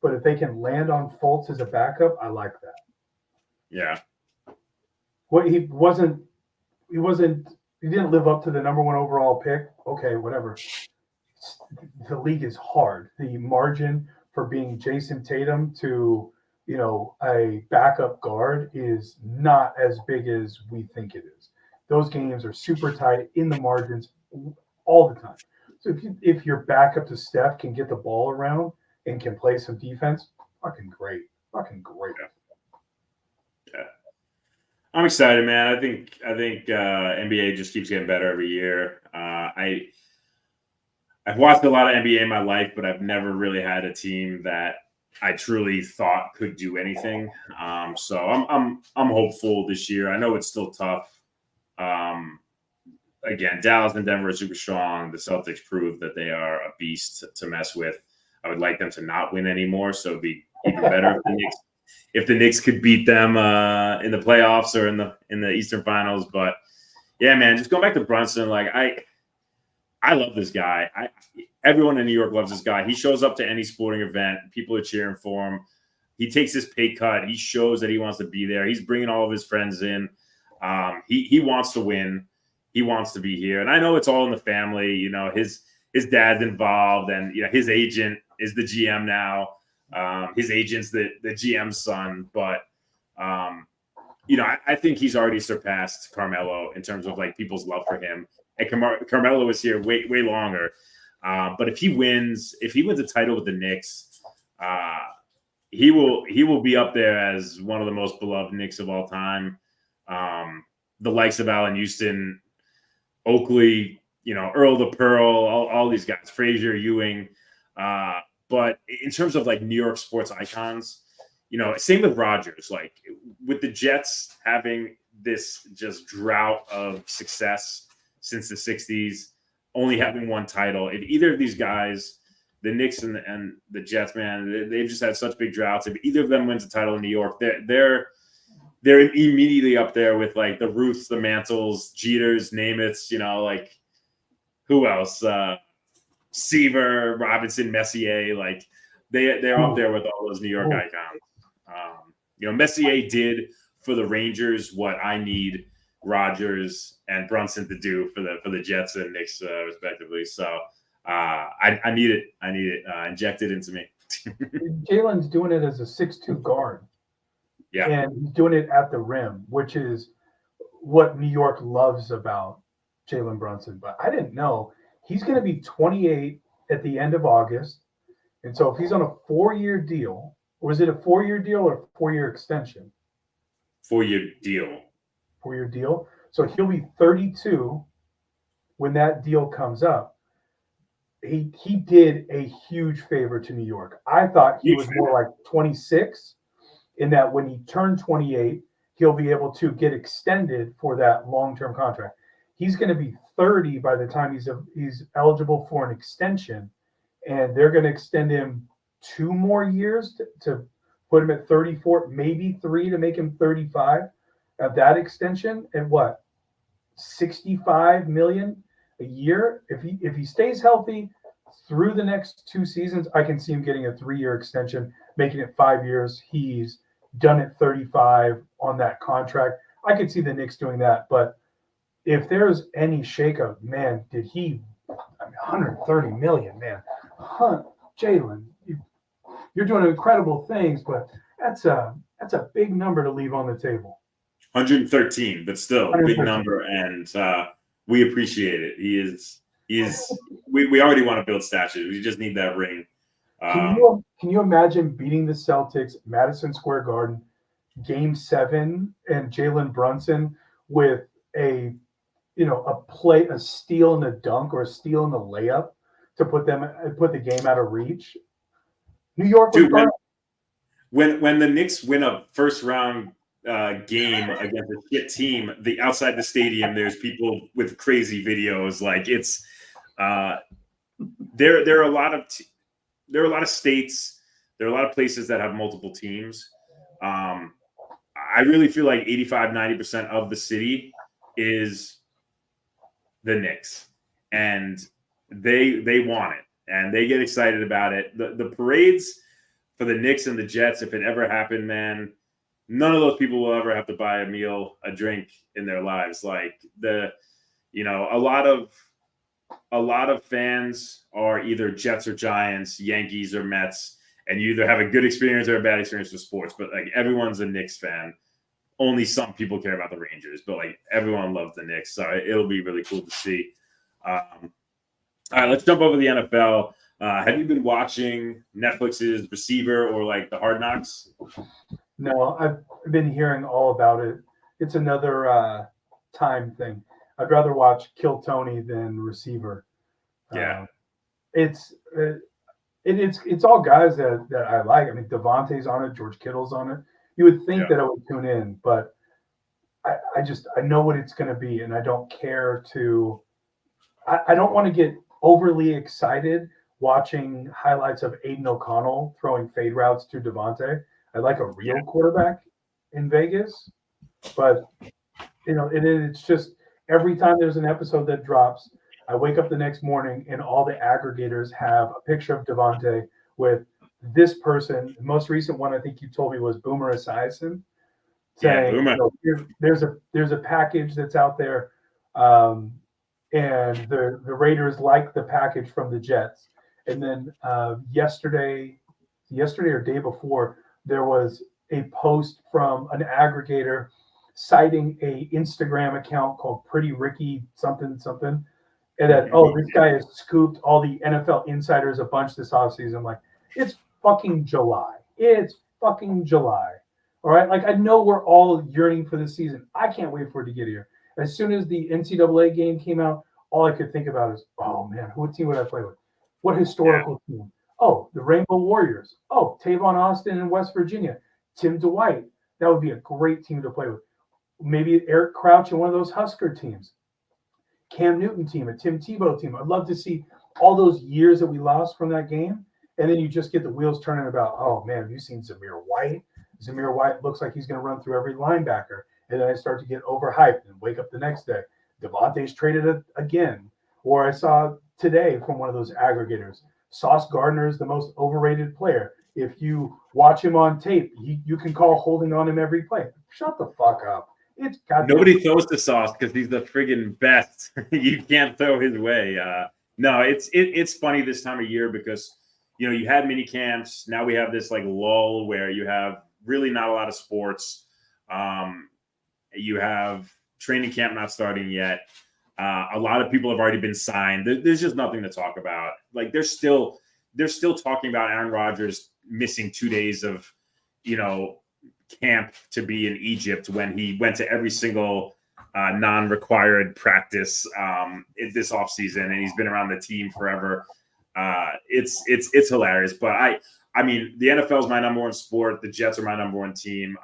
But if they can land on Fultz as a backup, I like that. Yeah. What he didn't live up to the number one overall pick. Okay, whatever. The league is hard. The margin for being Jason Tatum to, a backup guard is not as big as we think it is. Those games are super tight in the margins all the time. So if your backup to Steph can get the ball around and can play some defense, fucking great. Yeah. I'm excited, man. I think NBA just keeps getting better every year. I've watched a lot of NBA in my life, but I've never really had a team that I truly thought could do anything. So I'm hopeful this year. I know it's still tough. Again, Dallas and Denver are super strong. The Celtics proved that they are a beast to mess with. I would like them to not win anymore, so it'd be even better if the Knicks could beat them in the playoffs or in the Eastern Finals. But yeah, man, just going back to Brunson, like I love this guy. Everyone in New York loves this guy. He shows up to any sporting event. People are cheering for him. He takes his pay cut. He shows that he wants to be there. He's bringing all of his friends in. He wants to win. He wants to be here. And I know it's all in the family. His dad's involved, and his agent is the GM now. His agent's the GM's son. But I think he's already surpassed Carmelo in terms of like people's love for him. And Carmelo is here way longer. But if he wins a title with the Knicks, he will be up there as one of the most beloved Knicks of all time. The likes of Allen Houston, Oakley, Earl the Pearl, all these guys, Frazier, Ewing. But in terms of like New York sports icons, same with Rodgers. Like with the Jets having this just drought of success since the 60s, only having one title. If either of these guys, the Knicks and the Jets, man, they've just had such big droughts. If either of them wins a title in New York, they're immediately up there with like the Ruths, the Mantles, Jeters, Namaths, like who else? Seaver, Robinson, Messier, like they're up there with all those New York icons. Messier did for the Rangers what I need Rodgers and Brunson to do for the Jets and Knicks, respectively. So I need it. Inject it into me. Jalen's doing it as a 6'2" guard. Yeah. And he's doing it at the rim, which is what New York loves about Jalen Brunson. But I didn't know he's going to be 28 at the end of August. And so if he's on a 4-year deal, or is it a 4-year deal or a 4-year extension? 4-year deal. 4-year deal. So he'll be 32 when that deal comes up. He did a huge favor to New York. I thought he was more like 26. In that when he turned 28, he'll be able to get extended for that long-term contract. He's going to be 30 by the time he's eligible for an extension, and they're going to extend him 2 more years to put him at 34, maybe 3 to make him 35 of that extension. And what, $65 million a year? If he stays healthy through the next 2 seasons, I can see him getting a 3-year extension, making it 5 years. He's done at 35 on that contract. I could see the Knicks doing that, but if there's any shakeup, man, $130 million, man. Jalen, you're doing incredible things, but that's a big number to leave on the table. 113, but still a big number, and we appreciate it. He is. We already want to build statues. We just need that ring. Can you imagine beating the Celtics, Madison Square Garden, Game 7, and Jalen Brunson with a steal and a dunk or a steal and a layup to put the game out of reach? New York was Dude, burning. when the Knicks win a first round game against a shit team, outside the stadium, there's people with crazy videos. Like it's there are a lot of there are a lot of states, there are a lot of places that have multiple teams. I really feel like 85-90% of the city is the Knicks, and they want it and they get excited about it. The parades for the Knicks and the Jets, if it ever happened, man, none of those people will ever have to buy a meal, a drink in their lives. Like a lot of fans are either Jets or Giants, Yankees or Mets, and you either have a good experience or a bad experience with sports. But like everyone's a Knicks fan. Only some people care about the Rangers, but like everyone loves the Knicks. So it'll be really cool to see. All right, let's jump over the NFL. Have you been watching Netflix's Receiver or like the Hard Knocks? No, I've been hearing all about it. It's another time thing. I'd rather watch Kill Tony than Receiver. Yeah. It's all guys that I like. I mean, Devontae's on it, George Kittle's on it. You would think that I would tune in, but I know what it's going to be, and I don't care to. I don't want to get overly excited watching highlights of Aiden O'Connell throwing fade routes to Devontae. I like a real quarterback in Vegas, but it's just every time there's an episode that drops, I wake up the next morning and all the aggregators have a picture of Devontae with this person. The most recent one I think you told me was Boomer Esiason, saying, there's a package that's out there, and the Raiders like the package from the Jets. And then yesterday or day before, there was a post from an aggregator citing a Instagram account called Pretty Ricky something, and that this guy has scooped all the NFL insiders a bunch this offseason. I'm like, it's fucking July. It's fucking July. All right. Like, I know we're all yearning for this season. I can't wait for it to get here. As soon as the NCAA game came out, all I could think about is, oh man, what team would I play with? What historical team? Oh, the Rainbow Warriors. Oh, Tavon Austin in West Virginia. Tim Dwight. That would be a great team to play with. Maybe Eric Crouch in one of those Husker teams. Cam Newton team, a Tim Tebow team. I'd love to see all those years that we lost from that game. And then you just get the wheels turning about, oh man, have you seen Zamir White? Zamir White looks like he's going to run through every linebacker. And then I start to get overhyped and wake up the next day. Devontae's traded again. Or I saw today from one of those aggregators, Sauce Gardner is the most overrated player. If you watch him on tape, you can call holding on him every play. Shut the fuck up. It's nobody throws to Sauce because he's the friggin' best. You can't throw his way. No, it's funny this time of year because you had mini camps. Now we have this like lull where you have really not a lot of sports. You have training camp not starting yet. A lot of people have already been signed. There's just nothing to talk about. Like they're still talking about Aaron Rodgers missing 2 days of camp to be in Egypt when he went to every single non-required practice this offseason, and he's been around the team forever. It's hilarious. But I mean, the NFL is my number one sport. The Jets are my number one team.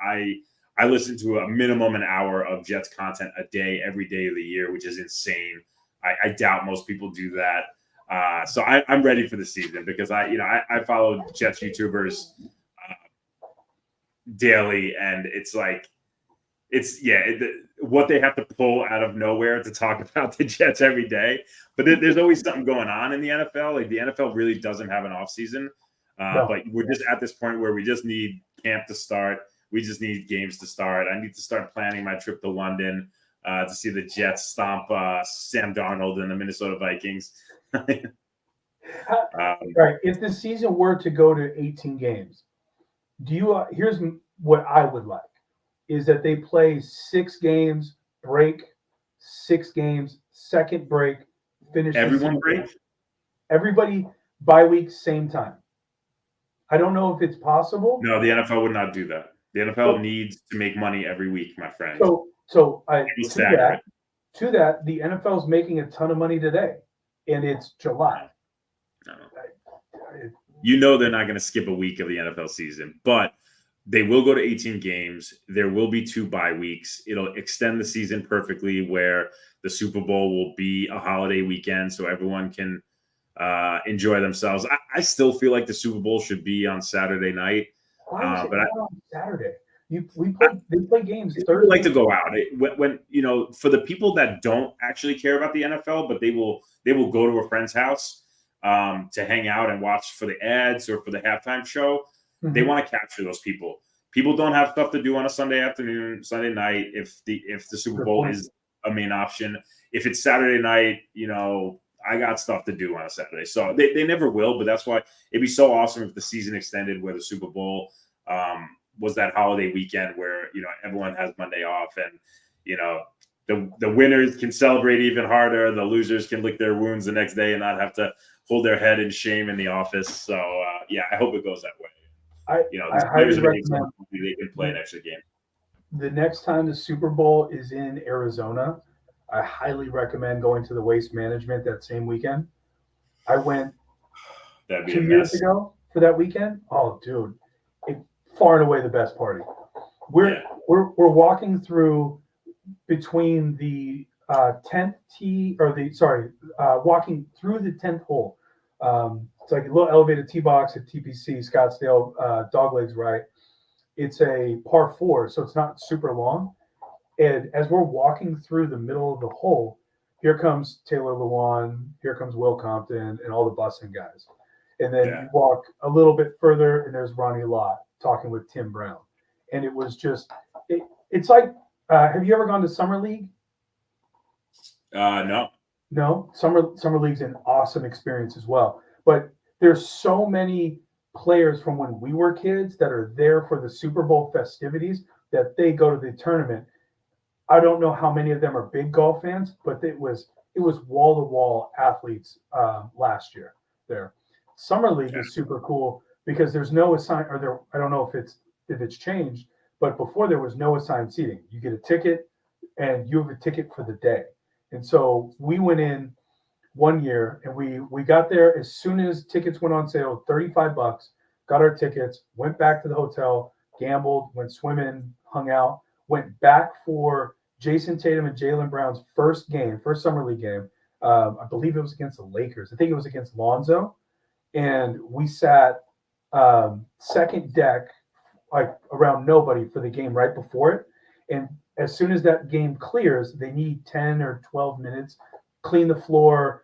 I listen to a minimum an hour of Jets content a day, every day of the year, which is insane. I doubt most people do that. So I'm ready for the season because I follow Jets YouTubers daily, and it's like what they have to pull out of nowhere to talk about the Jets every day. But there's always something going on in the NFL. Like the NFL really doesn't have an off season, but we're just at this point where we just need camp to start. We just need games to start. I need to start planning my trip to London to see the Jets stomp Sam Darnold and the Minnesota Vikings. Right. If the season were to go to 18 games, here's what I would like is that they play 6 games, break, 6 games, second break, finish. Everyone break? Everybody bye week, same time. I don't know if it's possible. No, the NFL would not do that. The NFL So, needs to make money every week, my friend. so I People stagger it. to that, the NFL is making a ton of money today, and it's July. No. You know they're not going to skip a week of the NFL season, but they will go to 18 games. There will be 2 bye weeks. It'll extend the season perfectly where the Super Bowl will be a holiday weekend so everyone can enjoy themselves. I still feel like the Super Bowl should be on Saturday night. Why is it But not on Saturday? They play games Thursday. Thursday. Like to go out when for the people that don't actually care about the NFL, but they will go to a friend's house to hang out and watch for the ads or for the halftime show. Mm-hmm. They want to capture those people. People don't have stuff to do on a Sunday afternoon, Sunday night. If the Super Bowl is a main option, if it's Saturday night, I got stuff to do on a Saturday. So they never will, but that's why it'd be so awesome if the season extended where the Super Bowl was that holiday weekend where, everyone has Monday off and, the winners can celebrate even harder. The losers can lick their wounds the next day and not have to hold their head in shame in the office. So, I hope it goes that way. I highly recommend they can play an extra game. The next time the Super Bowl is in Arizona, I highly recommend going to the Waste Management that same weekend. I went 2 years ago for that weekend. Oh, dude, far and away the best party. We're walking through between the 10th tee or walking through the 10th hole. It's like a little elevated tee box at TPC Scottsdale Doglegs, right? It's a par 4, so it's not super long. And as we're walking through the middle of the hole, here comes Taylor Lewan, here comes Will Compton, and all the busing guys. And then you walk a little bit further, and there's Ronnie Lott talking with Tim Brown. And it was just, it's like, have you ever gone to Summer League? No. No? Summer League's an awesome experience as well. But there's so many players from when we were kids that are there for the Super Bowl festivities that they go to the tournament. I don't know how many of them are big golf fans, but it was wall-to-wall athletes last year there. Summer League is super cool because there's no assigned, or there, I don't know if it's changed, but before there was no assigned seating. You get a ticket and you have a ticket for the day. And so we went in one year and we got there as soon as tickets went on sale, $35, got our tickets, went back to the hotel, gambled, went swimming, hung out, went back for Jason Tatum and Jaylen Brown's first Summer League game. I believe it was against the Lakers. I think it was against Lonzo. And we sat second deck, like around nobody for the game right before it. And as soon as that game clears, they need 10 or 12 minutes, clean the floor,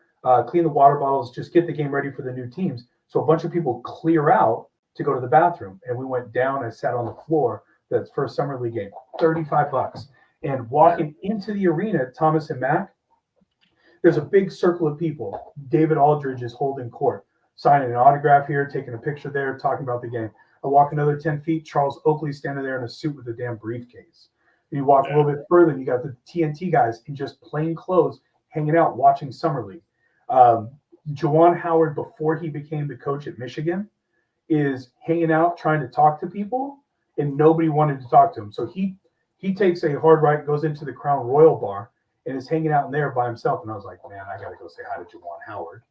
clean the water bottles, just get the game ready for the new teams. So a bunch of people clear out to go to the bathroom. And we went down. I sat on the floor. That's first Summer League game, $35. And walking into the arena, Thomas and Mack, there's a big circle of people. David Aldridge is holding court, signing an autograph here, taking a picture there, talking about the game. I walk another 10 feet, Charles Oakley standing there in a suit with a damn briefcase. And you walk a little bit further, and you got the TNT guys in just plain clothes hanging out watching Summer League. Juwan Howard, before he became the coach at Michigan, is hanging out trying to talk to people, and nobody wanted to talk to him. So he takes a hard right, goes into the Crown Royal bar, and is hanging out in there by himself. And I was like, man, I got to go say hi to Juwan Howard.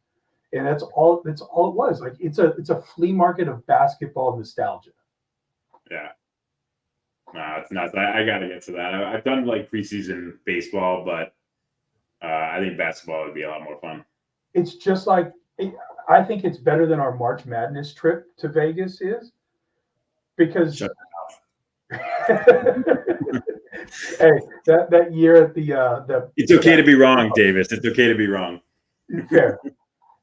And that's all it was. Like it's a flea market of basketball nostalgia. Yeah. No, it's nuts. I got to get to that. I've done like preseason baseball, but I think basketball would be a lot more fun. It's just like, I think it's better than our March Madness trip to Vegas is, because Shut hey, that year at the it's okay to be wrong, Davis. It's okay to be wrong. Fair.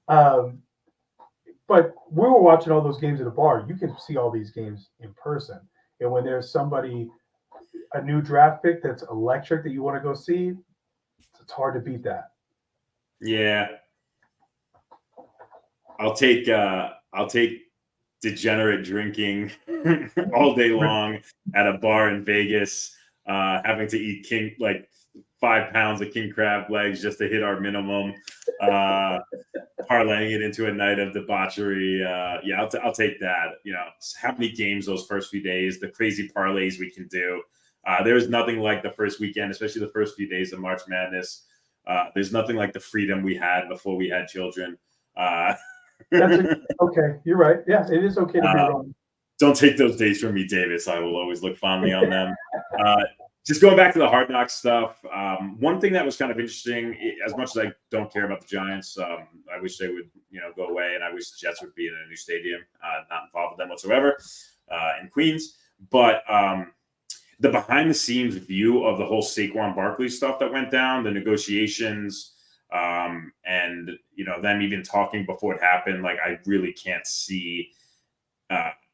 But we were watching all those games at a bar. You can see all these games in person. And when there's a new draft pick that's electric that you want to go see, it's hard to beat that. Yeah. I'll take degenerate drinking all day long at a bar in Vegas, having to eat 5 pounds of king crab legs just to hit our minimum. Parlaying it into a night of debauchery. Yeah, I'll take that. You know, how many games those first few days, the crazy parlays we can do. There's nothing like the first weekend, especially the first few days of March Madness. There's nothing like the freedom we had before we had children. Okay, you're right. Yeah, it is okay to be wrong. Don't take those days from me, Davis. I will always look fondly on them. Just going back to the Hard Knocks stuff, one thing that was kind of interesting, as much as I don't care about the Giants, I wish they would, go away, and I wish the Jets would be in a new stadium, not involved with them whatsoever, in Queens. But the behind-the-scenes view of the whole Saquon Barkley stuff that went down, the negotiations, and them even talking before it happened, like I really can't see.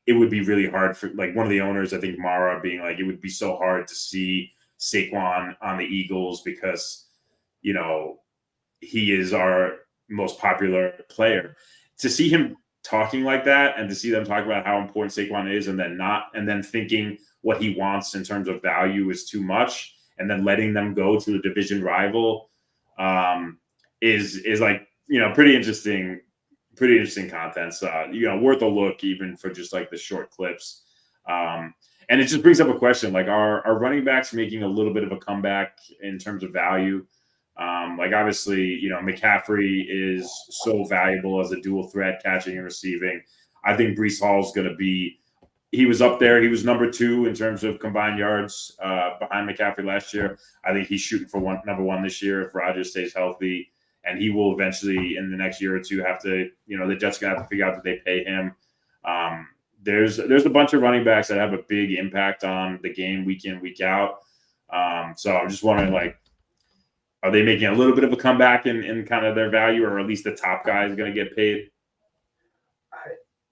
It would be really hard for, like, one of the owners, I think Mara, being like, it would be so hard to see Saquon on the Eagles because, he is our most popular player. To see him talking like that and to see them talk about how important Saquon is and then thinking what he wants in terms of value is too much and then letting them go to a division rival is like, pretty interesting content. So, worth a look even for just like the short clips. And it just brings up a question, like are running backs making a little bit of a comeback in terms of value? Like obviously, McCaffrey is so valuable as a dual threat catching and receiving. I think Breece Hall is going to be, he was up there. He was number 2 in terms of combined yards behind McCaffrey last year. I think he's shooting for number 1 this year if Rodgers stays healthy. And he will eventually, in the next year or two, have to, the Jets are going to have to figure out that they pay him. There's a bunch of running backs that have a big impact on the game week in, week out. So I'm just wondering, like, are they making a little bit of a comeback in kind of their value, or at least the top guy is going to get paid?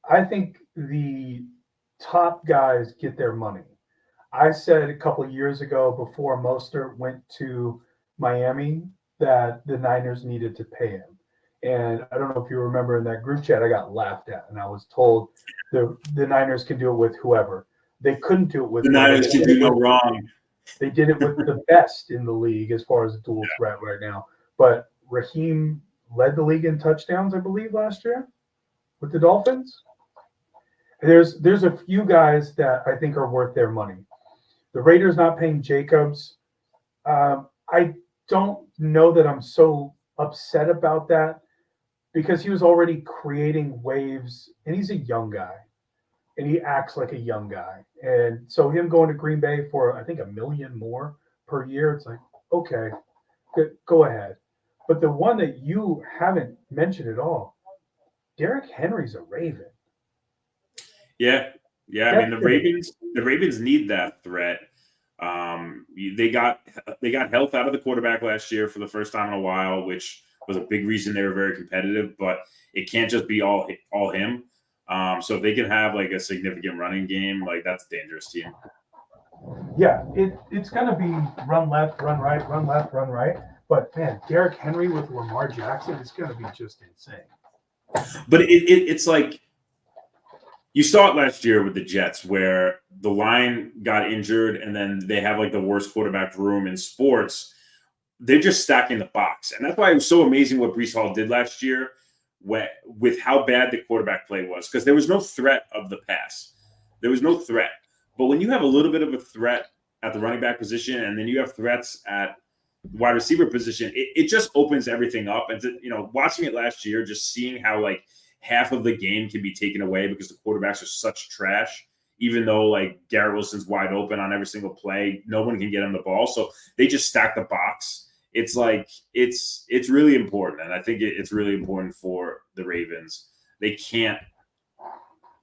I think the top guys get their money. I said a couple of years ago before Mostert went to Miami that the Niners needed to pay him. And I don't know if you remember in that group chat, I got laughed at, and I was told the Niners can do it with whoever. They couldn't do it with the Niners can do no wrong. They did it with the best in the league as far as a dual threat right now. But Raheem led the league in touchdowns, I believe, last year with the Dolphins. There's a few guys that I think are worth their money. The Raiders not paying Jacobs. I don't know that I'm so upset about that because he was already creating waves, and he's a young guy, and he acts like a young guy. And so him going to Green Bay for, I think, $1 million more per year, it's like, okay, good, go ahead. But the one that you haven't mentioned at all, Derrick Henry's a Raven. Yeah. I mean, the Ravens need that threat. They got health out of the quarterback last year for the first time in a while, which was a big reason they were very competitive. But it can't just be all him. So if they can have like a significant running game, like that's a dangerous team. Yeah, it's gonna be run left, run right, run left, run right. But man, Derrick Henry with Lamar Jackson, it's gonna be just insane. But it's like, you saw it last year with the Jets where the line got injured and then they have like the worst quarterback room in sports. They're just stacking the box. And that's why it was so amazing what Breece Hall did last year with how bad the quarterback play was, because there was no threat of the pass. There was no threat. But when you have a little bit of a threat at the running back position and then you have threats at the wide receiver position, it just opens everything up. And, watching it last year, just seeing how like half of the game can be taken away because the quarterbacks are such trash, even though like Garrett Wilson's wide open on every single play, no one can get him the ball. So they just stack the box. It's like, it's really important. And I think it's really important for the Ravens. They can't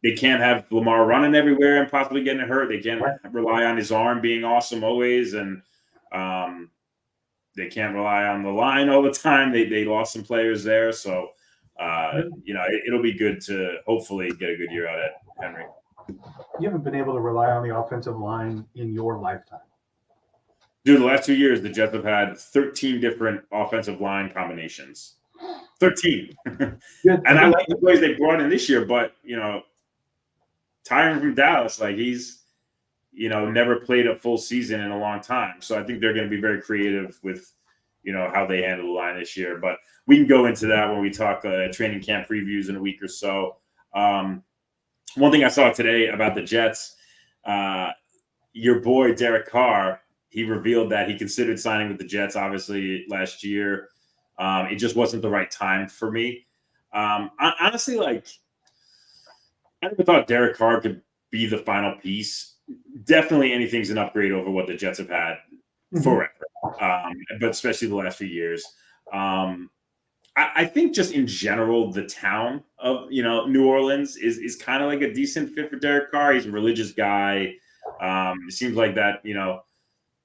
have Lamar running everywhere and possibly getting hurt. They can't rely on his arm being awesome always. And they can't rely on the line all the time. They lost some players there. So, it'll be good to hopefully get a good year out of Henry. You haven't been able to rely on the offensive line in your lifetime. Dude, the last 2 years, the Jets have had 13 different offensive line combinations. 13. And I like the plays they brought in this year, but, Tyron from Dallas, like he's never played a full season in a long time. So I think they're going to be very creative with, how they handle the line this year. But we can go into that when we talk training camp previews in a week or so. One thing I saw today about the Jets, your boy Derek Carr, he revealed that he considered signing with the Jets, obviously, last year. It just wasn't the right time for me. Honestly, I never thought Derek Carr could be the final piece. Definitely anything's an upgrade over what the Jets have had forever, but especially the last few years. I think just in general, the town of New Orleans is kind of like a decent fit for Derek Carr. He's a religious guy. It seems like that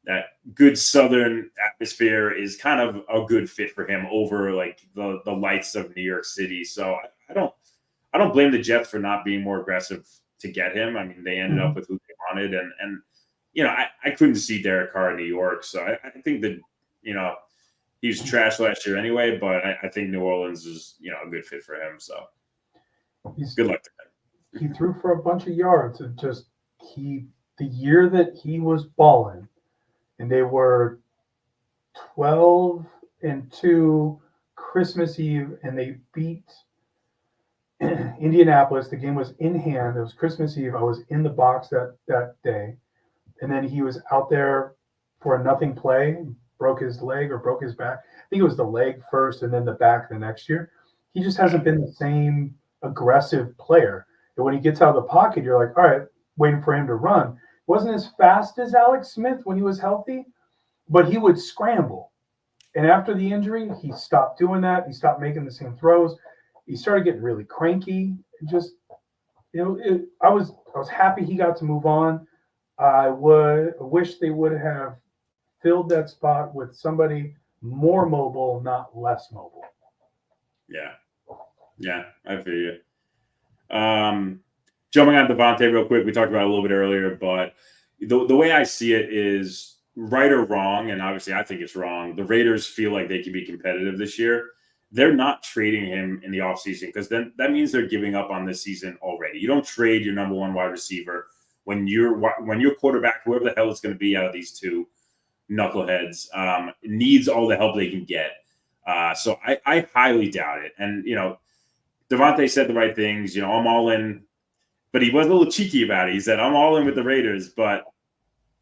that good Southern atmosphere is kind of a good fit for him over like the lights of New York City. So I don't blame the Jets for not being more aggressive to get him. I mean, they ended up with who they wanted, and I couldn't see Derek Carr in New York. So I think that he was trash last year anyway, but I think New Orleans is a good fit for him. So good luck to him. He threw for a bunch of yards, and the year that he was balling, and they were 12-2 Christmas Eve, and they beat Indianapolis. The game was in hand. It was Christmas Eve. I was in the box that day, and then he was out there for a nothing play, broke his leg or broke his back. I think it was the leg first and then the back the next year. He just hasn't been the same aggressive player. And when he gets out of the pocket, you're like, all right, waiting for him to run. Wasn't as fast as Alex Smith when he was healthy, but he would scramble. And after the injury, he stopped doing that. He stopped making the same throws. He started getting really cranky. Just, I was happy he got to move on. I wish they would have filled that spot with somebody more mobile, not less mobile. Yeah, I feel you. Jumping on Devontae real quick, we talked about it a little bit earlier, but the way I see it is right or wrong, and obviously I think it's wrong. The Raiders feel like they can be competitive this year. They're not trading him in the offseason because then that means they're giving up on this season already. You don't trade your number one wide receiver when your quarterback, whoever the hell it's going to be out of these two knuckleheads, needs all the help they can get. So I highly doubt it. And, Devontae said the right things. I'm all in. But he was a little cheeky about it. He said, I'm all in with the Raiders, but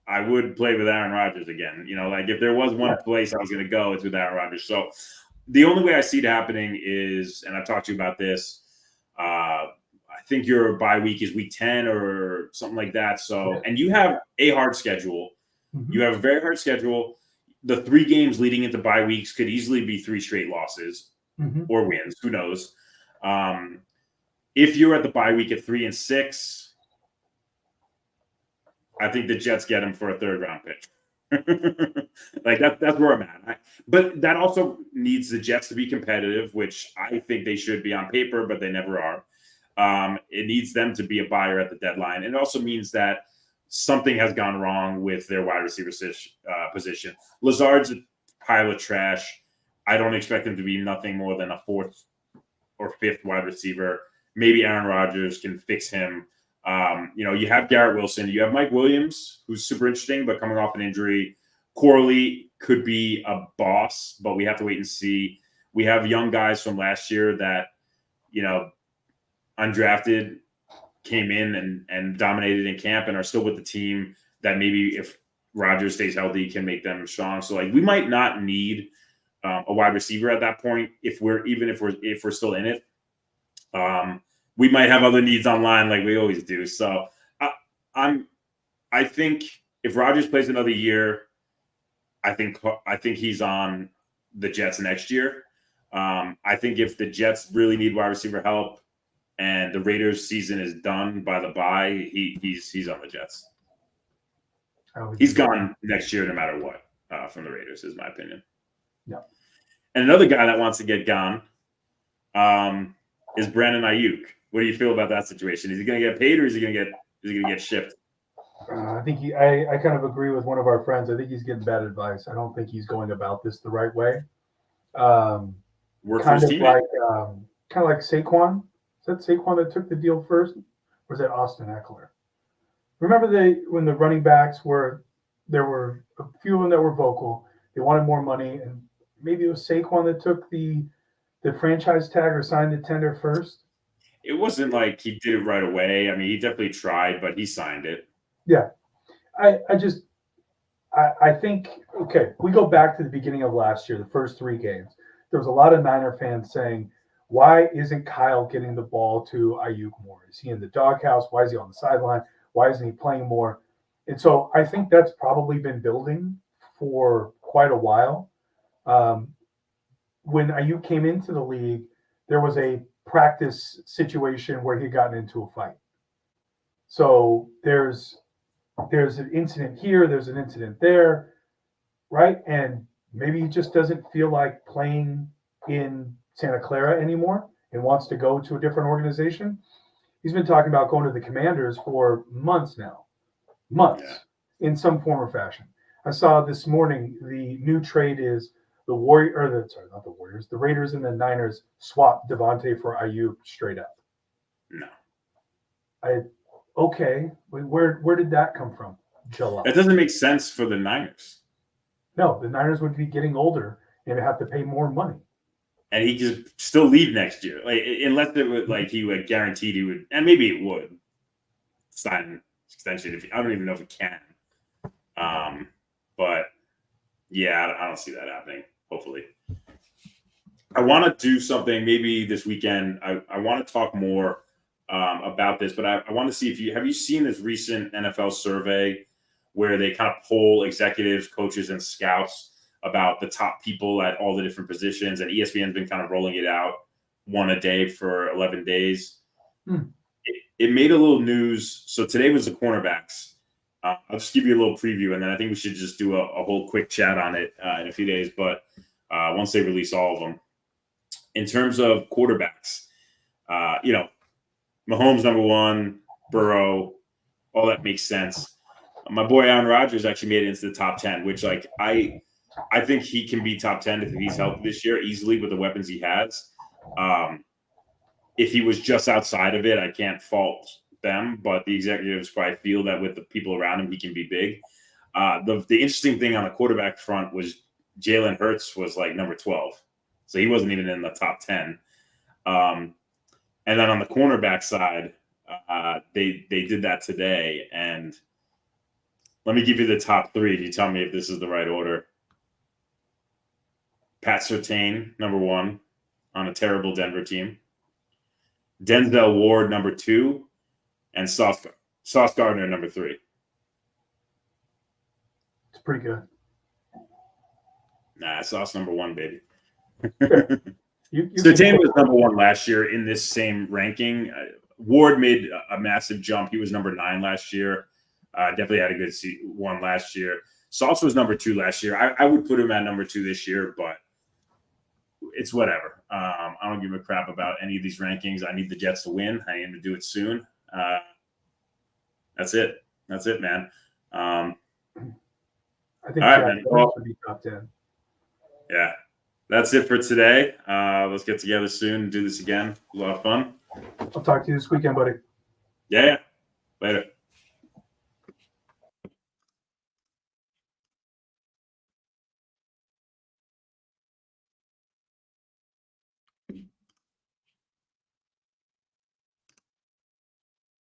I would play with Aaron Rodgers again. If there was one place I was going to go, it's with Aaron Rodgers. So the only way I see it happening is, and I've talked to you about this, I think your bye week is week 10 or something like that. So, and you have a hard schedule. You have a very hard schedule. The 3 games leading into bye weeks could easily be 3 straight losses or wins. Who knows? If you're at the bye week at 3-6, I think the Jets get him for a 3rd round pick. That's where I'm at. But that also needs the Jets to be competitive, which I think they should be on paper, but they never are. It needs them to be a buyer at the deadline. And it also means that something has gone wrong with their wide receiver position. Lazard's a pile of trash. I don't expect him to be nothing more than a 4th or 5th wide receiver. Maybe Aaron Rodgers can fix him. You have Garrett Wilson. You have Mike Williams, who's super interesting, but coming off an injury. Corley could be a boss, but we have to wait and see. We have young guys from last year that, undrafted, came in and dominated in camp and are still with the team that maybe if Rodgers stays healthy can make them strong. So we might not need a wide receiver at that point if we're still in it. We might have other needs online like we always do. So I think if Rodgers plays another year, I think he's on the Jets next year. I think if the Jets really need wide receiver help and the Raiders season is done by the bye, he's on the Jets. He's gone next year no matter what from the Raiders, is my opinion. Yeah. And another guy that wants to get gone is Brandon Ayuk. What do you feel about that situation? Is he going to get paid or is he going to get shipped? I think I kind of agree with one of our friends. I think he's getting bad advice. I don't think he's going about this the right way. Work for his teammate. Kind of like Saquon. Is that Saquon that took the deal first? Or is that Austin Eckler? Remember when the running backs there were a few of them that were vocal. They wanted more money, and maybe it was Saquon that took the franchise tag or signed the tender first. It wasn't like he did it right away. I mean, he definitely tried, but he signed it. Yeah, I think, okay, we go back to the beginning of last year, the first 3 games. There was a lot of Niner fans saying, why isn't Kyle getting the ball to Ayuk more? Is he in the doghouse? Why is he on the sideline? Why isn't he playing more? And so I think that's probably been building for quite a while. Um, when Ayuk came into the league, there was a practice situation where he gotten into a fight. So there's an incident here, there's an incident there, right? And maybe he just doesn't feel like playing in Santa Clara anymore and wants to go to a different organization. He's been talking about going to the Commanders for months now, months, in some form or fashion. I saw this morning the new trade is the not the Warriors, the Raiders and the Niners swap Devontae for Ayuk straight up. No. Okay, where did that come from? July. That doesn't make sense for the Niners. No, the Niners would be getting older and have to pay more money. And he could still leave next year, like unless it would like he would guaranteed he would, and maybe it would sign an extension. I don't even know if it can. But yeah, I don't see that happening. Hopefully, I want to do something maybe this weekend. I want to talk more about this, but I want to see if you seen this recent NFL survey where they kind of poll executives, coaches, and scouts about the top people at all the different positions, and ESPN's been kind of rolling it out one a day for 11 days. It made a little news. So today was the cornerbacks. I'll just give you a little preview, and then I think we should just do a whole quick chat on it in a few days. But once they release all of them, in terms of quarterbacks, Mahomes number 1, Burrow, all that makes sense. My boy Aaron Rodgers actually made it into the top 10, which like I think he can be top 10 if he's healthy this year easily with the weapons he has. If he was just outside of it, I can't fault them, but the executives probably feel that with the people around him, he can be big. The interesting thing on the quarterback front was Jalen Hurts was like number 12. So he wasn't even in the top 10. And then on the cornerback side, they did that today. And let me give you the top 3. You tell me if this is the right order. Pat Surtain, number 1, on a terrible Denver team. Denzel Ward, number 2, and Sauce Gardner, number 3. It's pretty good. Nah, Sauce number 1, baby. Surtain was number 1 last year in this same ranking. Ward made a massive jump. He was number 9 last year. Definitely had a good one last year. Sauce was number 2 last year. I would put him at number 2 this year, but it's whatever. I don't give a crap about any of these rankings. I need the Jets to win. I aim to do it soon. That's it. That's it, man. I think all right, man. Well, would be top 10. Yeah. That's it for today. Let's get together soon and do this again. A lot of fun. I'll talk to you this weekend, buddy. Yeah. Later.